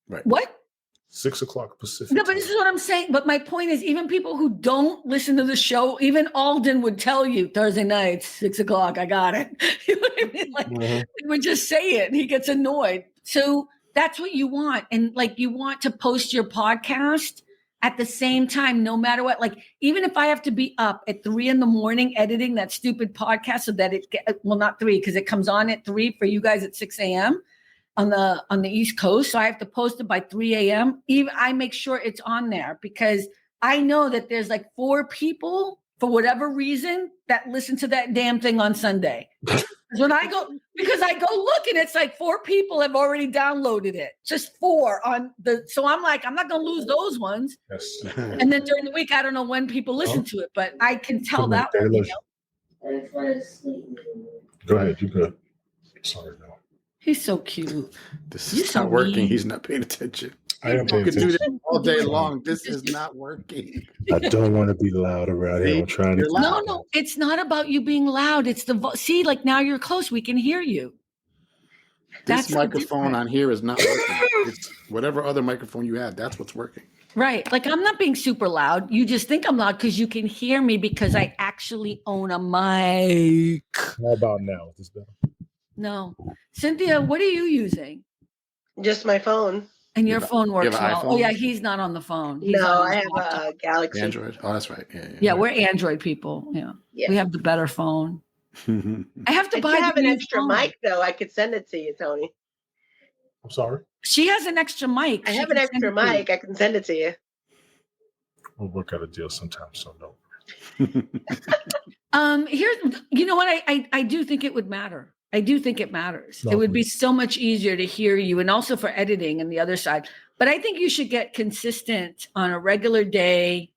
Right. What? 6 o'clock Pacific. No, but this is what I'm saying. But my point is, even people who don't listen to the show, even Alden would tell you Thursday nights, 6 o'clock. I got it. You know what I mean? Like he would just say it. And he gets annoyed. So that's what you want, and like you want to post your podcast at the same time, no matter what. Like even if I have to be up at 3 a.m. editing that stupid podcast, so that not 3 because it comes on at 3 for you guys at 6 a.m. on the East Coast. So I have to post it by 3 a.m. Even I make sure it's on there because I know that there's like 4 people for whatever reason that listen to that damn thing on Sunday. Because I go look and it's like 4 people have already downloaded it. Just 4 so I'm like, I'm not gonna lose those ones. Yes. And then during the week, I don't know when people listen to it, but I can tell that one. You know? Go ahead, you good. Sorry, no. He's so cute. This is not working. He's not paying attention. I am paying You can do attention. this all day long. This is not working. I don't want to be loud around here. I'm trying to. No, it's not about you being loud. It's see, like now you're close. We can hear you. This microphone on here is not working. It's whatever other microphone you have. That's what's working. Right. Like I'm not being super loud. You just think I'm loud because you can hear me because I actually own a mic. How about now? Is this better? No. Cynthia, what are you using? Just my phone. And your phone works have an well. iPhone? Oh, yeah, he's not on the phone. He's No, on I his have laptop. a Galaxy. Android. Oh, that's right. Yeah, we're Android people. Yeah. We have the better phone. I have to I buy do have the an new extra phone. mic, though. I could send it to you, Tony. I'm sorry. She has an extra mic. I She have an can send extra it to you. mic. I can send it to you. We'll work out a deal sometime, so no. Here's, you know what? I do think it would matter. I do think it matters. No, it would be so much easier to hear you, and also for editing and the other side. But I think you should get consistent on a regular day,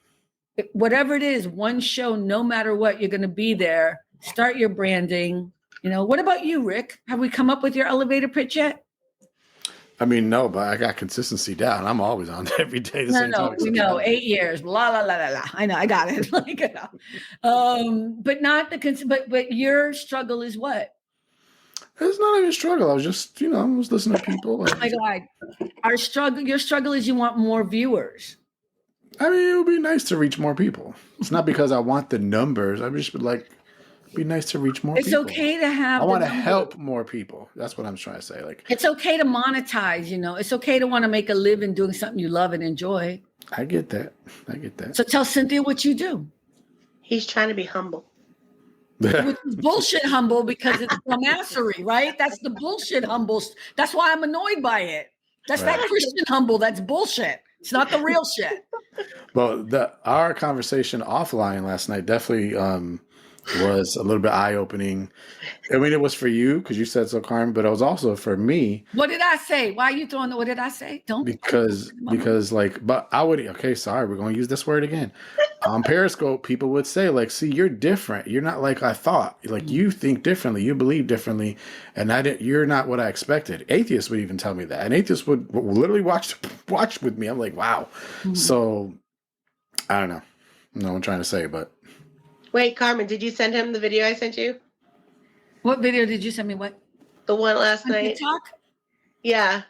whatever it is, one show, no matter what, you're going to be there. Start your branding. You know, what about you, Rick? Have we come up with your elevator pitch yet? I mean, no, but I got consistency down. I'm always on every day. No, we know 8 years. La la la la la. I know, I got it. Like, you know. But not the but your struggle is what? It's not even a struggle. I was just, I was listening to people. Oh my God. Your struggle is you want more viewers. I mean, it would be nice to reach more people. It's not because I want the numbers. I just would like, it'd be nice to reach more people. It's okay to have. I want to help more people. That's what I'm trying to say. Like, it's okay to monetize, It's okay to want to make a living doing something you love and enjoy. I get that. So tell Cynthia what you do. He's trying to be humble. Which is bullshit humble because it's dumbassery, right? That's the bullshit humble. That's why I'm annoyed by it. That's Right. that Christian humble. That's bullshit. It's not the real shit. Well, our conversation offline last night definitely was a little bit eye-opening. I mean, it was for you because you said so, Carmen, but it was also for me. What did I say? Why are you throwing what did I say? Don't because but I would sorry, we're going to use this word again. On Periscope, people would say like, see, you're different. You're not like I thought. Like you think differently, you believe differently, and you're not what I expected. Atheists would even tell me that. And atheists would literally watch with me. I'm like, wow. So I don't know. No, I'm trying to say, but Wait, Carmen, did you send him the video I sent you? What video did you send me? What? The one last On night? TikTok? Yeah.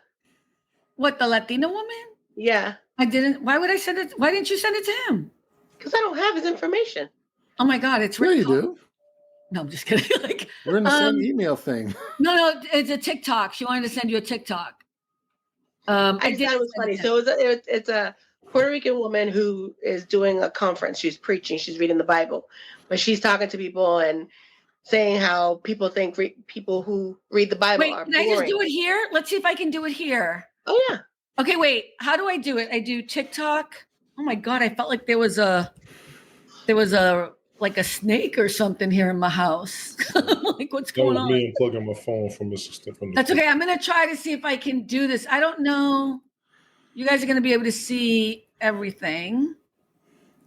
What, the Latina woman? Yeah. I didn't. Why would I send it? Why didn't you send it to him? Because I don't have his information. Oh my God, it's Yeah, really you do. No, I'm just kidding. Like, We're in the same email thing. no, it's a TikTok. She wanted to send you a TikTok. I just thought it was funny. So it's a Puerto Rican woman who is doing a conference. She's preaching. She's reading the Bible, but she's talking to people and saying how people think people who read the Bible are Can boring. I just do it here? Let's see if I can do it here. Oh yeah. Okay, wait. How do I do it? I do TikTok. Oh my God, I felt like there was a like a snake or something here in my house. Like, what's That going was on? me unplugging my phone from Mr. Stephen. That's okay. I'm gonna try to see if I can do this. I don't know. You guys are gonna be able to see everything.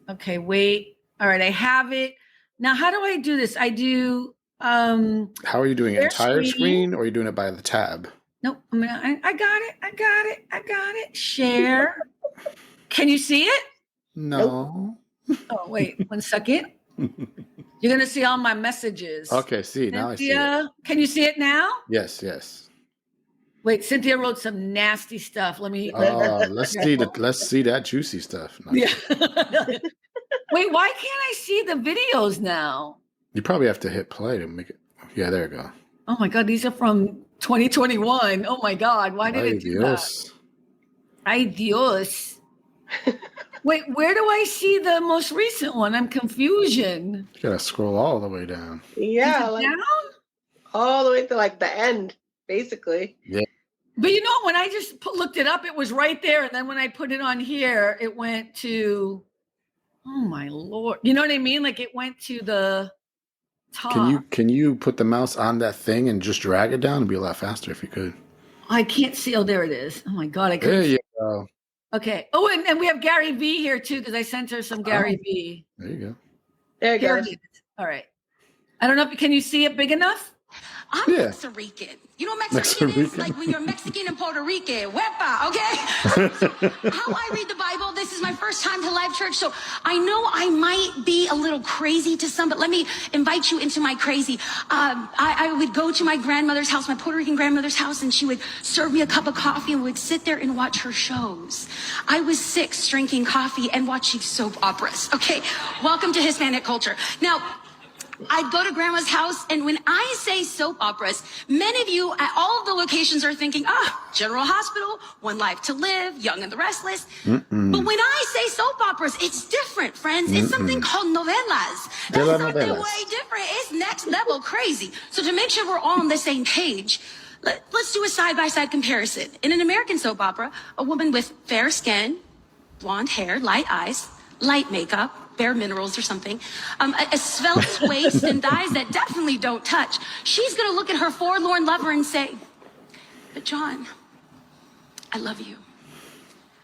Okay, wait. All right, I have it. Now, how do I do this? I do How are you doing it? share Entire screen. screen, or are you doing it by the tab? Nope. I got it. Share. Can you see it? No. Oh, wait, 1 second. You're gonna see all my messages. Okay, see, now I see it. Cynthia, can you see it now? Yes, yes. Wait, Cynthia wrote some nasty stuff. Let's see that juicy stuff. No, yeah. Wait, why can't I see the videos now? you probably have to hit play to make it. Yeah, there you go. Oh my God, these are from 2021. Oh my God, why did it do that? Ay Dios. Wait, where do I see the most recent one? I'm confusion. You gotta scroll all the way down. Yeah, like Down? all the way to like the end, basically. Yeah. But you know, when I just looked it up, it was right there. And then when I put it on here, it went to, oh my Lord. You know what I mean? Like it went to the top. Can you put the mouse on that thing and just drag it down? It'd be a lot faster if you could. I can't see. Oh, there it is. Oh my God. I There couldn't. you go. Okay. Oh, and we have Gary V here too, because I sent her some Gary V. There you go. There you Here go. it is. All right. I don't know if can you see it big enough? I'm Yeah. Mexican. You know what Mexican is? Mexican. Like when you're Mexican and Puerto Rican. Wepa, okay? How I read the Bible, this is my first time to live church, so I know I might be a little crazy to some, but let me invite you into my crazy. I would go to my grandmother's house, my Puerto Rican grandmother's house, and she would serve me a cup of coffee and would sit there and watch her shows. I was 6 drinking coffee and watching soap operas, okay? Welcome to Hispanic culture. Now, I'd go to grandma's house, and when I say soap operas, many of you at all of the locations are thinking, General Hospital, One Life to Live, Young and the Restless. But when I say soap operas, it's different, friends. It's something called novelas. That's something way different. It's next level crazy. So to make sure we're all on the same page, let's do a side-by-side comparison. In an American soap opera, a woman with fair skin, blonde hair, light eyes, light makeup, bare minerals or something, a svelte waist and thighs that definitely don't touch. She's gonna look at her forlorn lover and say, but John, I love you.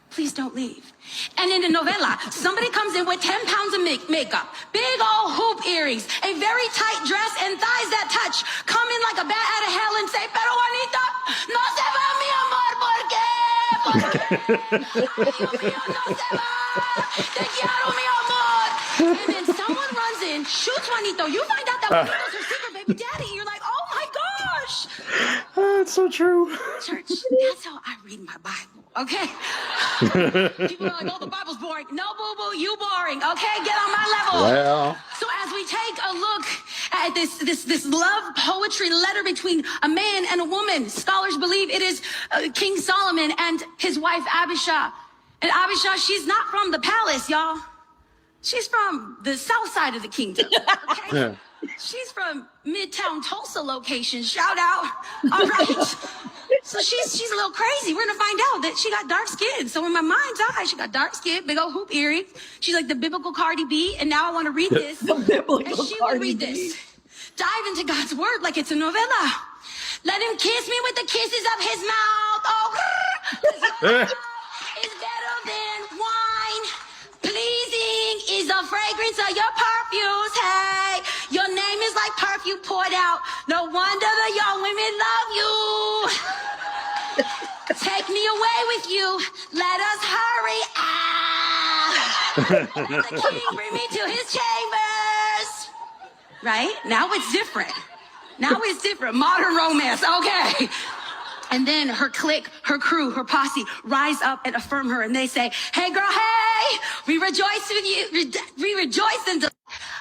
Please don't leave. And in a novela, somebody comes in with 10 pounds of makeup, big old hoop earrings, a very tight dress, and thighs that touch, come in like a bat out of hell and say, pero Juanita, no se va mi amor, ¿por qué? Ay, Dios mío, no se va. Te quiero, mi amor. And then someone runs in, shoots Juanito. You find out that Juanito's her secret baby daddy. You're like, oh my gosh. Oh, it's so true. Church, that's how I read my Bible, okay? People are like, oh, the Bible's boring. No, boo-boo, you boring, okay? Get on my level. Well, So as we take a look at this love poetry letter between a man and a woman, scholars believe it is King Solomon and his wife Abishai. And Abishai, she's not from the palace, y'all. She's from the south side of the kingdom, okay? yeah. She's from Midtown Tulsa location. Shout out. All right. So she's a little crazy. We're gonna find out that she got dark skin. So in my mind's eye, she got dark skin, big old hoop earrings. She's like the biblical Cardi B. And now I want to read this. The biblical And she Cardi would read B. this. Dive into God's word like it's a novella. Let him kiss me with the kisses of his mouth. Oh, 'cause your love is better than wine. Pleasing is the fragrance of your perfumes. Hey, your name is like perfume poured out. No wonder the young women love you. Take me away with you. Let us hurry. Let the king bring me to his chambers. right? Now it's different. Now it's different. Modern romance, okay. And then her clique, her crew, her posse rise up and affirm her, and they say, "Hey, girl, hey, we rejoice with you. We rejoice in the."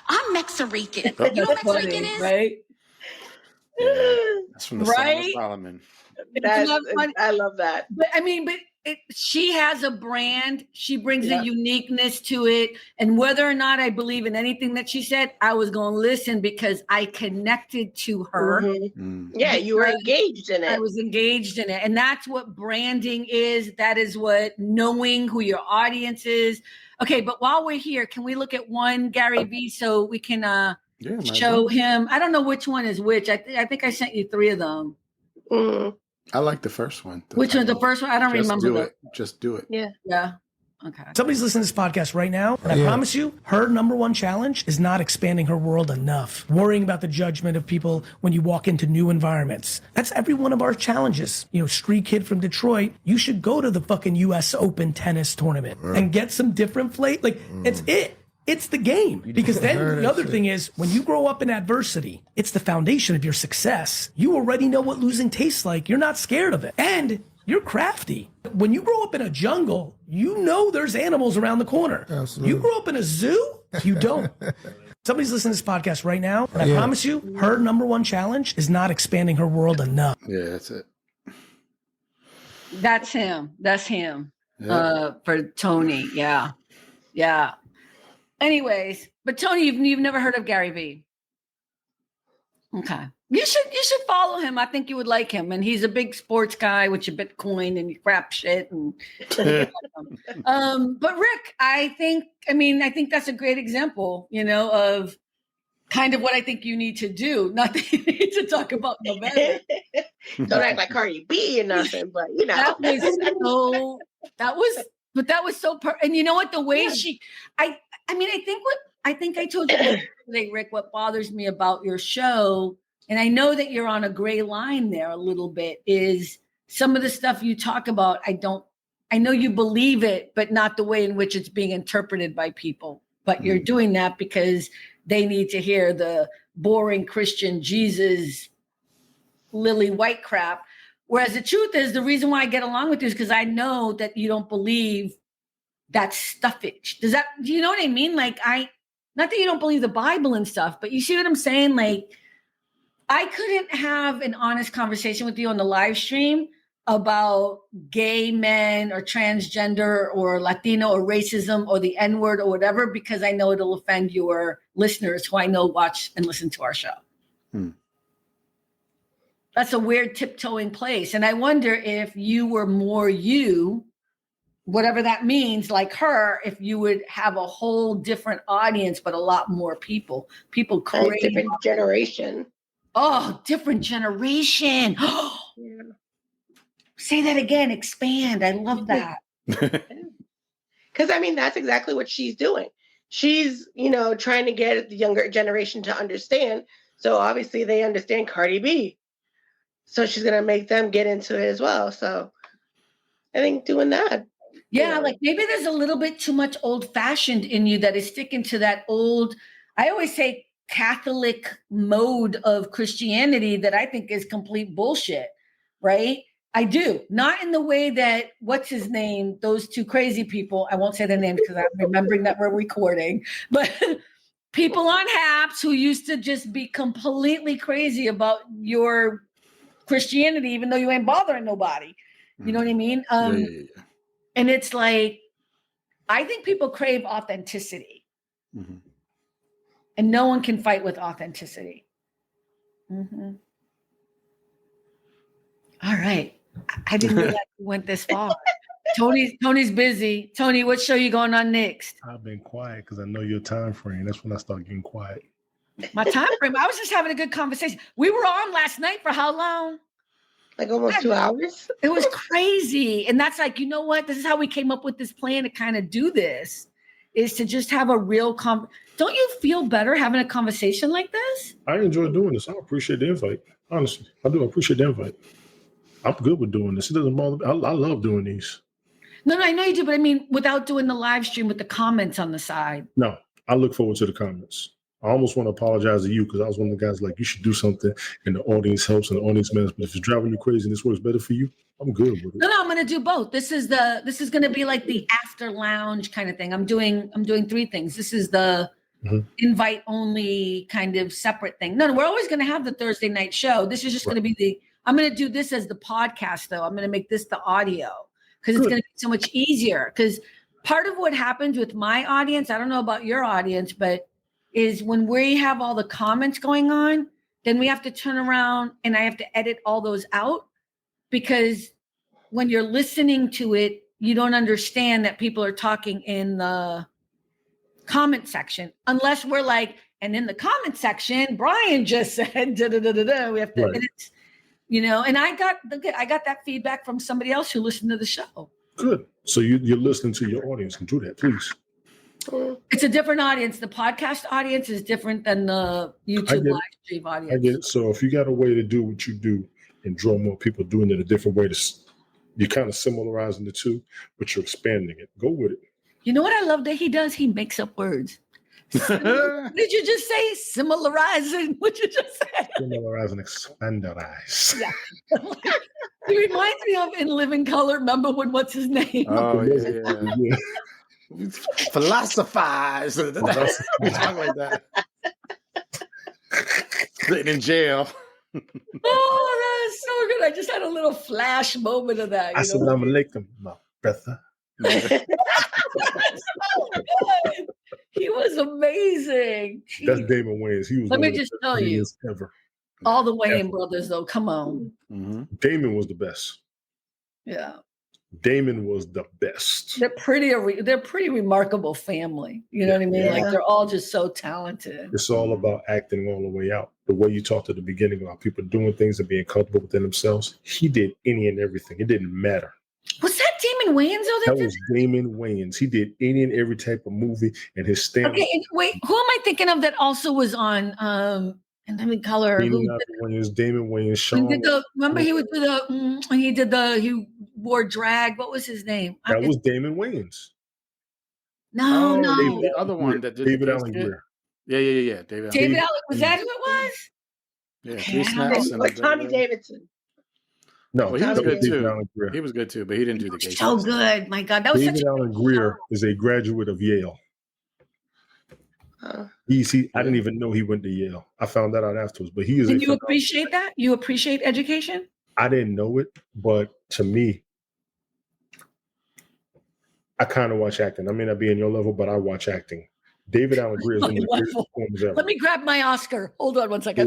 I'm Mexican. You know what Mexican is? Right? That's from the Song of Solomon. I love that. But I mean, she has a brand. She brings a uniqueness to it. And whether or not I believe in anything that she said, I was going to listen because I connected to her. Yeah, you were engaged in it. I was engaged in it. And that's what branding is. That is what knowing who your audience is. Okay, but while we're here, can we look at one Gary Vee so we can show him? I don't know which one is which. I think I sent you 3 of them. I like the first one. Which one's the first one? I don't remember. Just do it. Yeah. Okay. Somebody's listening to this podcast right now, and I promise you, her number one challenge is not expanding her world enough, worrying about the judgment of people when you walk into new environments. That's every one of our challenges. You know, street kid from Detroit, you should go to the fucking US Open tennis tournament and get some different flavor. Like, it's it. It's the game. Because then the other thing is, when you grow up in adversity, it's the foundation of your success. You already know what losing tastes like. You're not scared of it. And you're crafty. When you grow up in a jungle, you know there's animals around the corner. Absolutely. You grow up in a zoo, you don't. Somebody's listening to this podcast right now, and I promise you, her number one challenge is not expanding her world enough. Yeah, that's it. That's him. For Tony. Yeah. Anyways, but Tony, you've never heard of Gary Vee. Okay. You should follow him. I think you would like him. And he's a big sports guy with your Bitcoin and your crap shit. And but Rick, I think that's a great example, of kind of what I think you need to do. Not that you need to talk about November. Don't act like Cardi B or nothing, but that was so and you know what, the way I think I told you today, Rick, what bothers me about your show, and I know that you're on a gray line there a little bit, is some of the stuff you talk about. I know you believe it, but not the way in which it's being interpreted by people. But you're doing that because they need to hear the boring Christian Jesus lily white crap. Whereas the truth is, the reason why I get along with you is because I know that you don't believe that stuffage. Do you know what I mean? Like, not that you don't believe the Bible and stuff, but you see what I'm saying? Like, I couldn't have an honest conversation with you on the live stream about gay men or transgender or Latino or racism or the N-word or whatever, because I know it'll offend your listeners who I know watch and listen to our show. That's a weird tiptoeing place. And I wonder if you were more you, whatever that means, like her, if you would have a whole different audience, but a lot more people crazy. Different generation. Oh, different generation. Say that again. Expand. I love that. Because that's exactly what she's doing. She's, trying to get the younger generation to understand. So obviously they understand Cardi B. So she's going to make them get into it as well. So I think doing that. Yeah, like maybe there's a little bit too much old-fashioned in you that is sticking to that old, I always say Catholic mode of Christianity that I think is complete bullshit, right? I do. Not in the way that, what's his name, those two crazy people, I won't say their names because I'm remembering that we're recording, but people on Haps who used to just be completely crazy about your Christianity, even though you ain't bothering nobody. You know what I mean? And it's like, I think people crave authenticity. And no one can fight with authenticity. All right. I didn't know that we went this far. Tony's busy. Tony, what show you going on next? I've been quiet because I know your time frame. That's when I start getting quiet. My time frame? I was just having a good conversation. We were on last night for how long? Like almost 2 hours. It was crazy. And that's like, you know what? This is how we came up with this plan to kind of do this, is to just have a real Don't you feel better having a conversation like this? I enjoy doing this. I appreciate the invite. Honestly, I do appreciate the invite. I'm good with doing this. It doesn't bother me. I love doing these. No, I know you do, but I mean, without doing the live stream with the comments on the side. No, I look forward to the comments. I almost want to apologize to you because I was one of the guys like, you should do something and the audience helps and the audience matters. But if it's driving you crazy and this works better for you, I'm good with it. No, I'm going to do both. This is going to be like the after lounge kind of thing. I'm doing 3 things. This is the invite only kind of separate thing. No, we're always going to have the Thursday night show. This is just going to be I'm going to do this as the podcast though. I'm going to make this the audio because it's going to be so much easier. Because part of what happens with my audience, I don't know about your audience, but is when we have all the comments going on, then we have to turn around and I have to edit all those out because when you're listening to it, you don't understand that people are talking in the comment section unless we're like, and in the comment section, Brian just said, da, da, da, da, da. We have to edit, and I got that feedback from somebody else who listened to the show. Good. So you're listening to your audience and do that, please. It's a different audience. The podcast audience is different than the YouTube live stream audience. I get it. So if you got a way to do what you do and draw more people doing it a different way, you're kind of similarizing the two, but you're expanding it. Go with it. You know what I love that he does? He makes up words. Did you just say similarizing? What you just say? Similarize and expanderize. Yeah. He reminds me of In Living Color. Remember what's his name? Oh, yeah. Philosophize. Talk like that. Sitting in jail. Oh, that is so good. I just had a little flash moment of that. Assalamu alaikum, my brother. So good. He was amazing. That's Damon Wayans. He was. Let me just tell you, ever. all the Wayans brothers, though. Come on. Mm-hmm. Damon was the best. Yeah. Damon was the best. They're pretty remarkable family. You know what I mean? Yeah. Like they're all just so talented. It's all about acting all the way out. The way you talked at the beginning about people doing things and being comfortable within themselves. He did any and everything. It didn't matter. Was that Damon Wayans? That was Damon Wayans. He did any and every type of movie and his stand. Okay, wait, who am I thinking of that also was on In Living Color? Damon Wayans, Sean. Remember he would do he wore drag. What was his name? That was Damon Wayans. No. The other one that did David Allen Greer. Yeah. David Allen. Was that who it was? Yeah, Okay, snaps and Tommy Davidson. No, he was good too. Greer. He was good too, but he didn't do the gay So stuff. good. My God, that was David Allen Greer is a graduate of Yale. I didn't even know he went to Yale. I found that out afterwards. But he is. And you appreciate that? You appreciate education? I didn't know it, but to me, I kind of watch acting. I may not be in your level, but I watch acting. David Allen Greer is one of the greatest performers ever. Let me grab my Oscar. Hold on one second.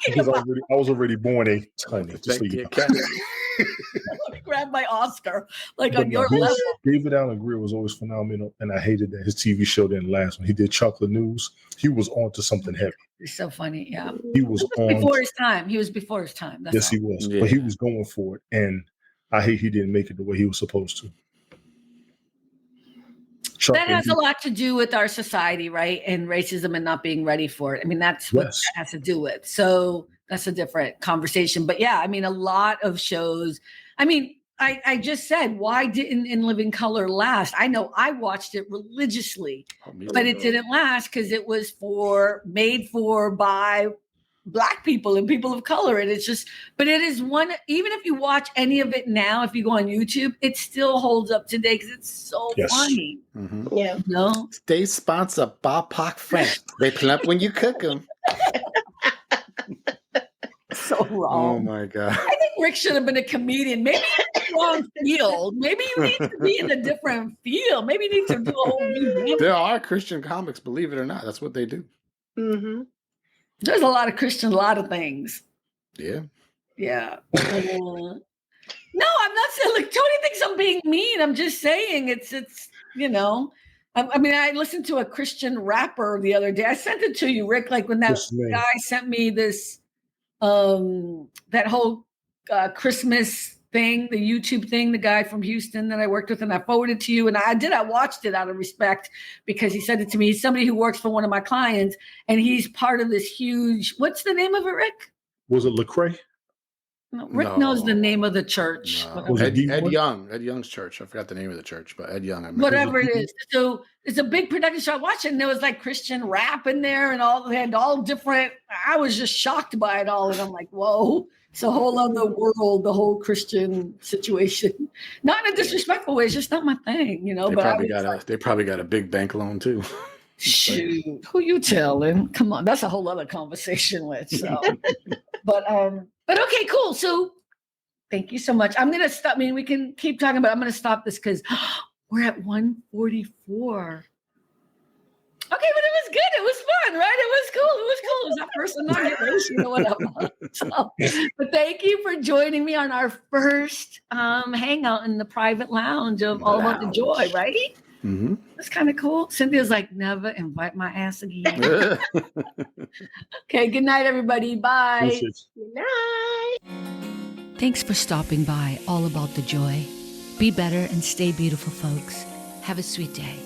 Because I was already born a tiny. Just so you know. Let me grab my Oscar. On your level. David Allen Greer was always phenomenal, and I hated that his TV show didn't last. When he did Chocolate News, he was on to something heavy. He's so funny, yeah. He was on before his time. He was before his time. That's yes, he was. Yeah. But he was going for it, and I hate he didn't make it the way he was supposed to. That has a lot to do with our society, right? And racism and not being ready for it. I mean, that's what that has to do with. So that's a different conversation. But yeah, I mean, a lot of shows. I mean, I just said, why didn't In Living Color last? I know I watched it religiously, but it didn't last because it was made by Black people and people of color. And it's just, but it is one, even if you watch any of it now, if you go on YouTube, it still holds up today because it's so funny. Mm-hmm. Yeah. No. Stay sponsored by Park French. They plump when you cook them. So wrong. Oh my God. I think Rick should have been a comedian. Maybe in the wrong field. Maybe you need to be in a different field. Maybe you need to do a whole new. There are Christian comics, believe it or not. That's what they do. Mm-hmm. There's a lot of Christians, a lot of things. Yeah. Yeah. No, I'm not saying, like, Tony thinks I'm being mean. I'm just saying it's I mean, I listened to a Christian rapper the other day. I sent it to you, Rick, like when that guy sent me this, that whole Christmas thing, the YouTube thing, the guy from Houston that I worked with, and I forwarded to you. And I watched it out of respect because he sent it to me. He's somebody who works for one of my clients, and he's part of this huge, what's the name of it, Rick? Was it Lecrae? Rick knows the name of the church. No. Was it Ed D1? Young. Ed Young's church. I forgot the name of the church, but Ed Young. I remember. Whatever it is. So it's a big production show. I watched it and there was like Christian rap in there and they had all different. I was just shocked by it all. And I'm like, whoa, it's a whole other world, the whole Christian situation. Not in a disrespectful way. It's just not my thing, you know. They probably got a big bank loan too. Shoot, who you telling? Come on, that's a whole other conversation with. So, but okay, cool. So, thank you so much. I'm gonna stop. I mean, we can keep talking, but I'm gonna stop this because we're at 1:44. Okay, but it was good. It was fun, right? It was cool. It was cool. It was our first inauguration or whatever. So, but thank you for joining me on our first hangout in the private lounge of All About the Joy, right? Mm-hmm. That's kind of cool. Cynthia's like, never invite my ass again. Okay, good night, everybody. Bye. Good night. Thanks for stopping by All About the Joy. Be better and stay beautiful, folks. Have a sweet day.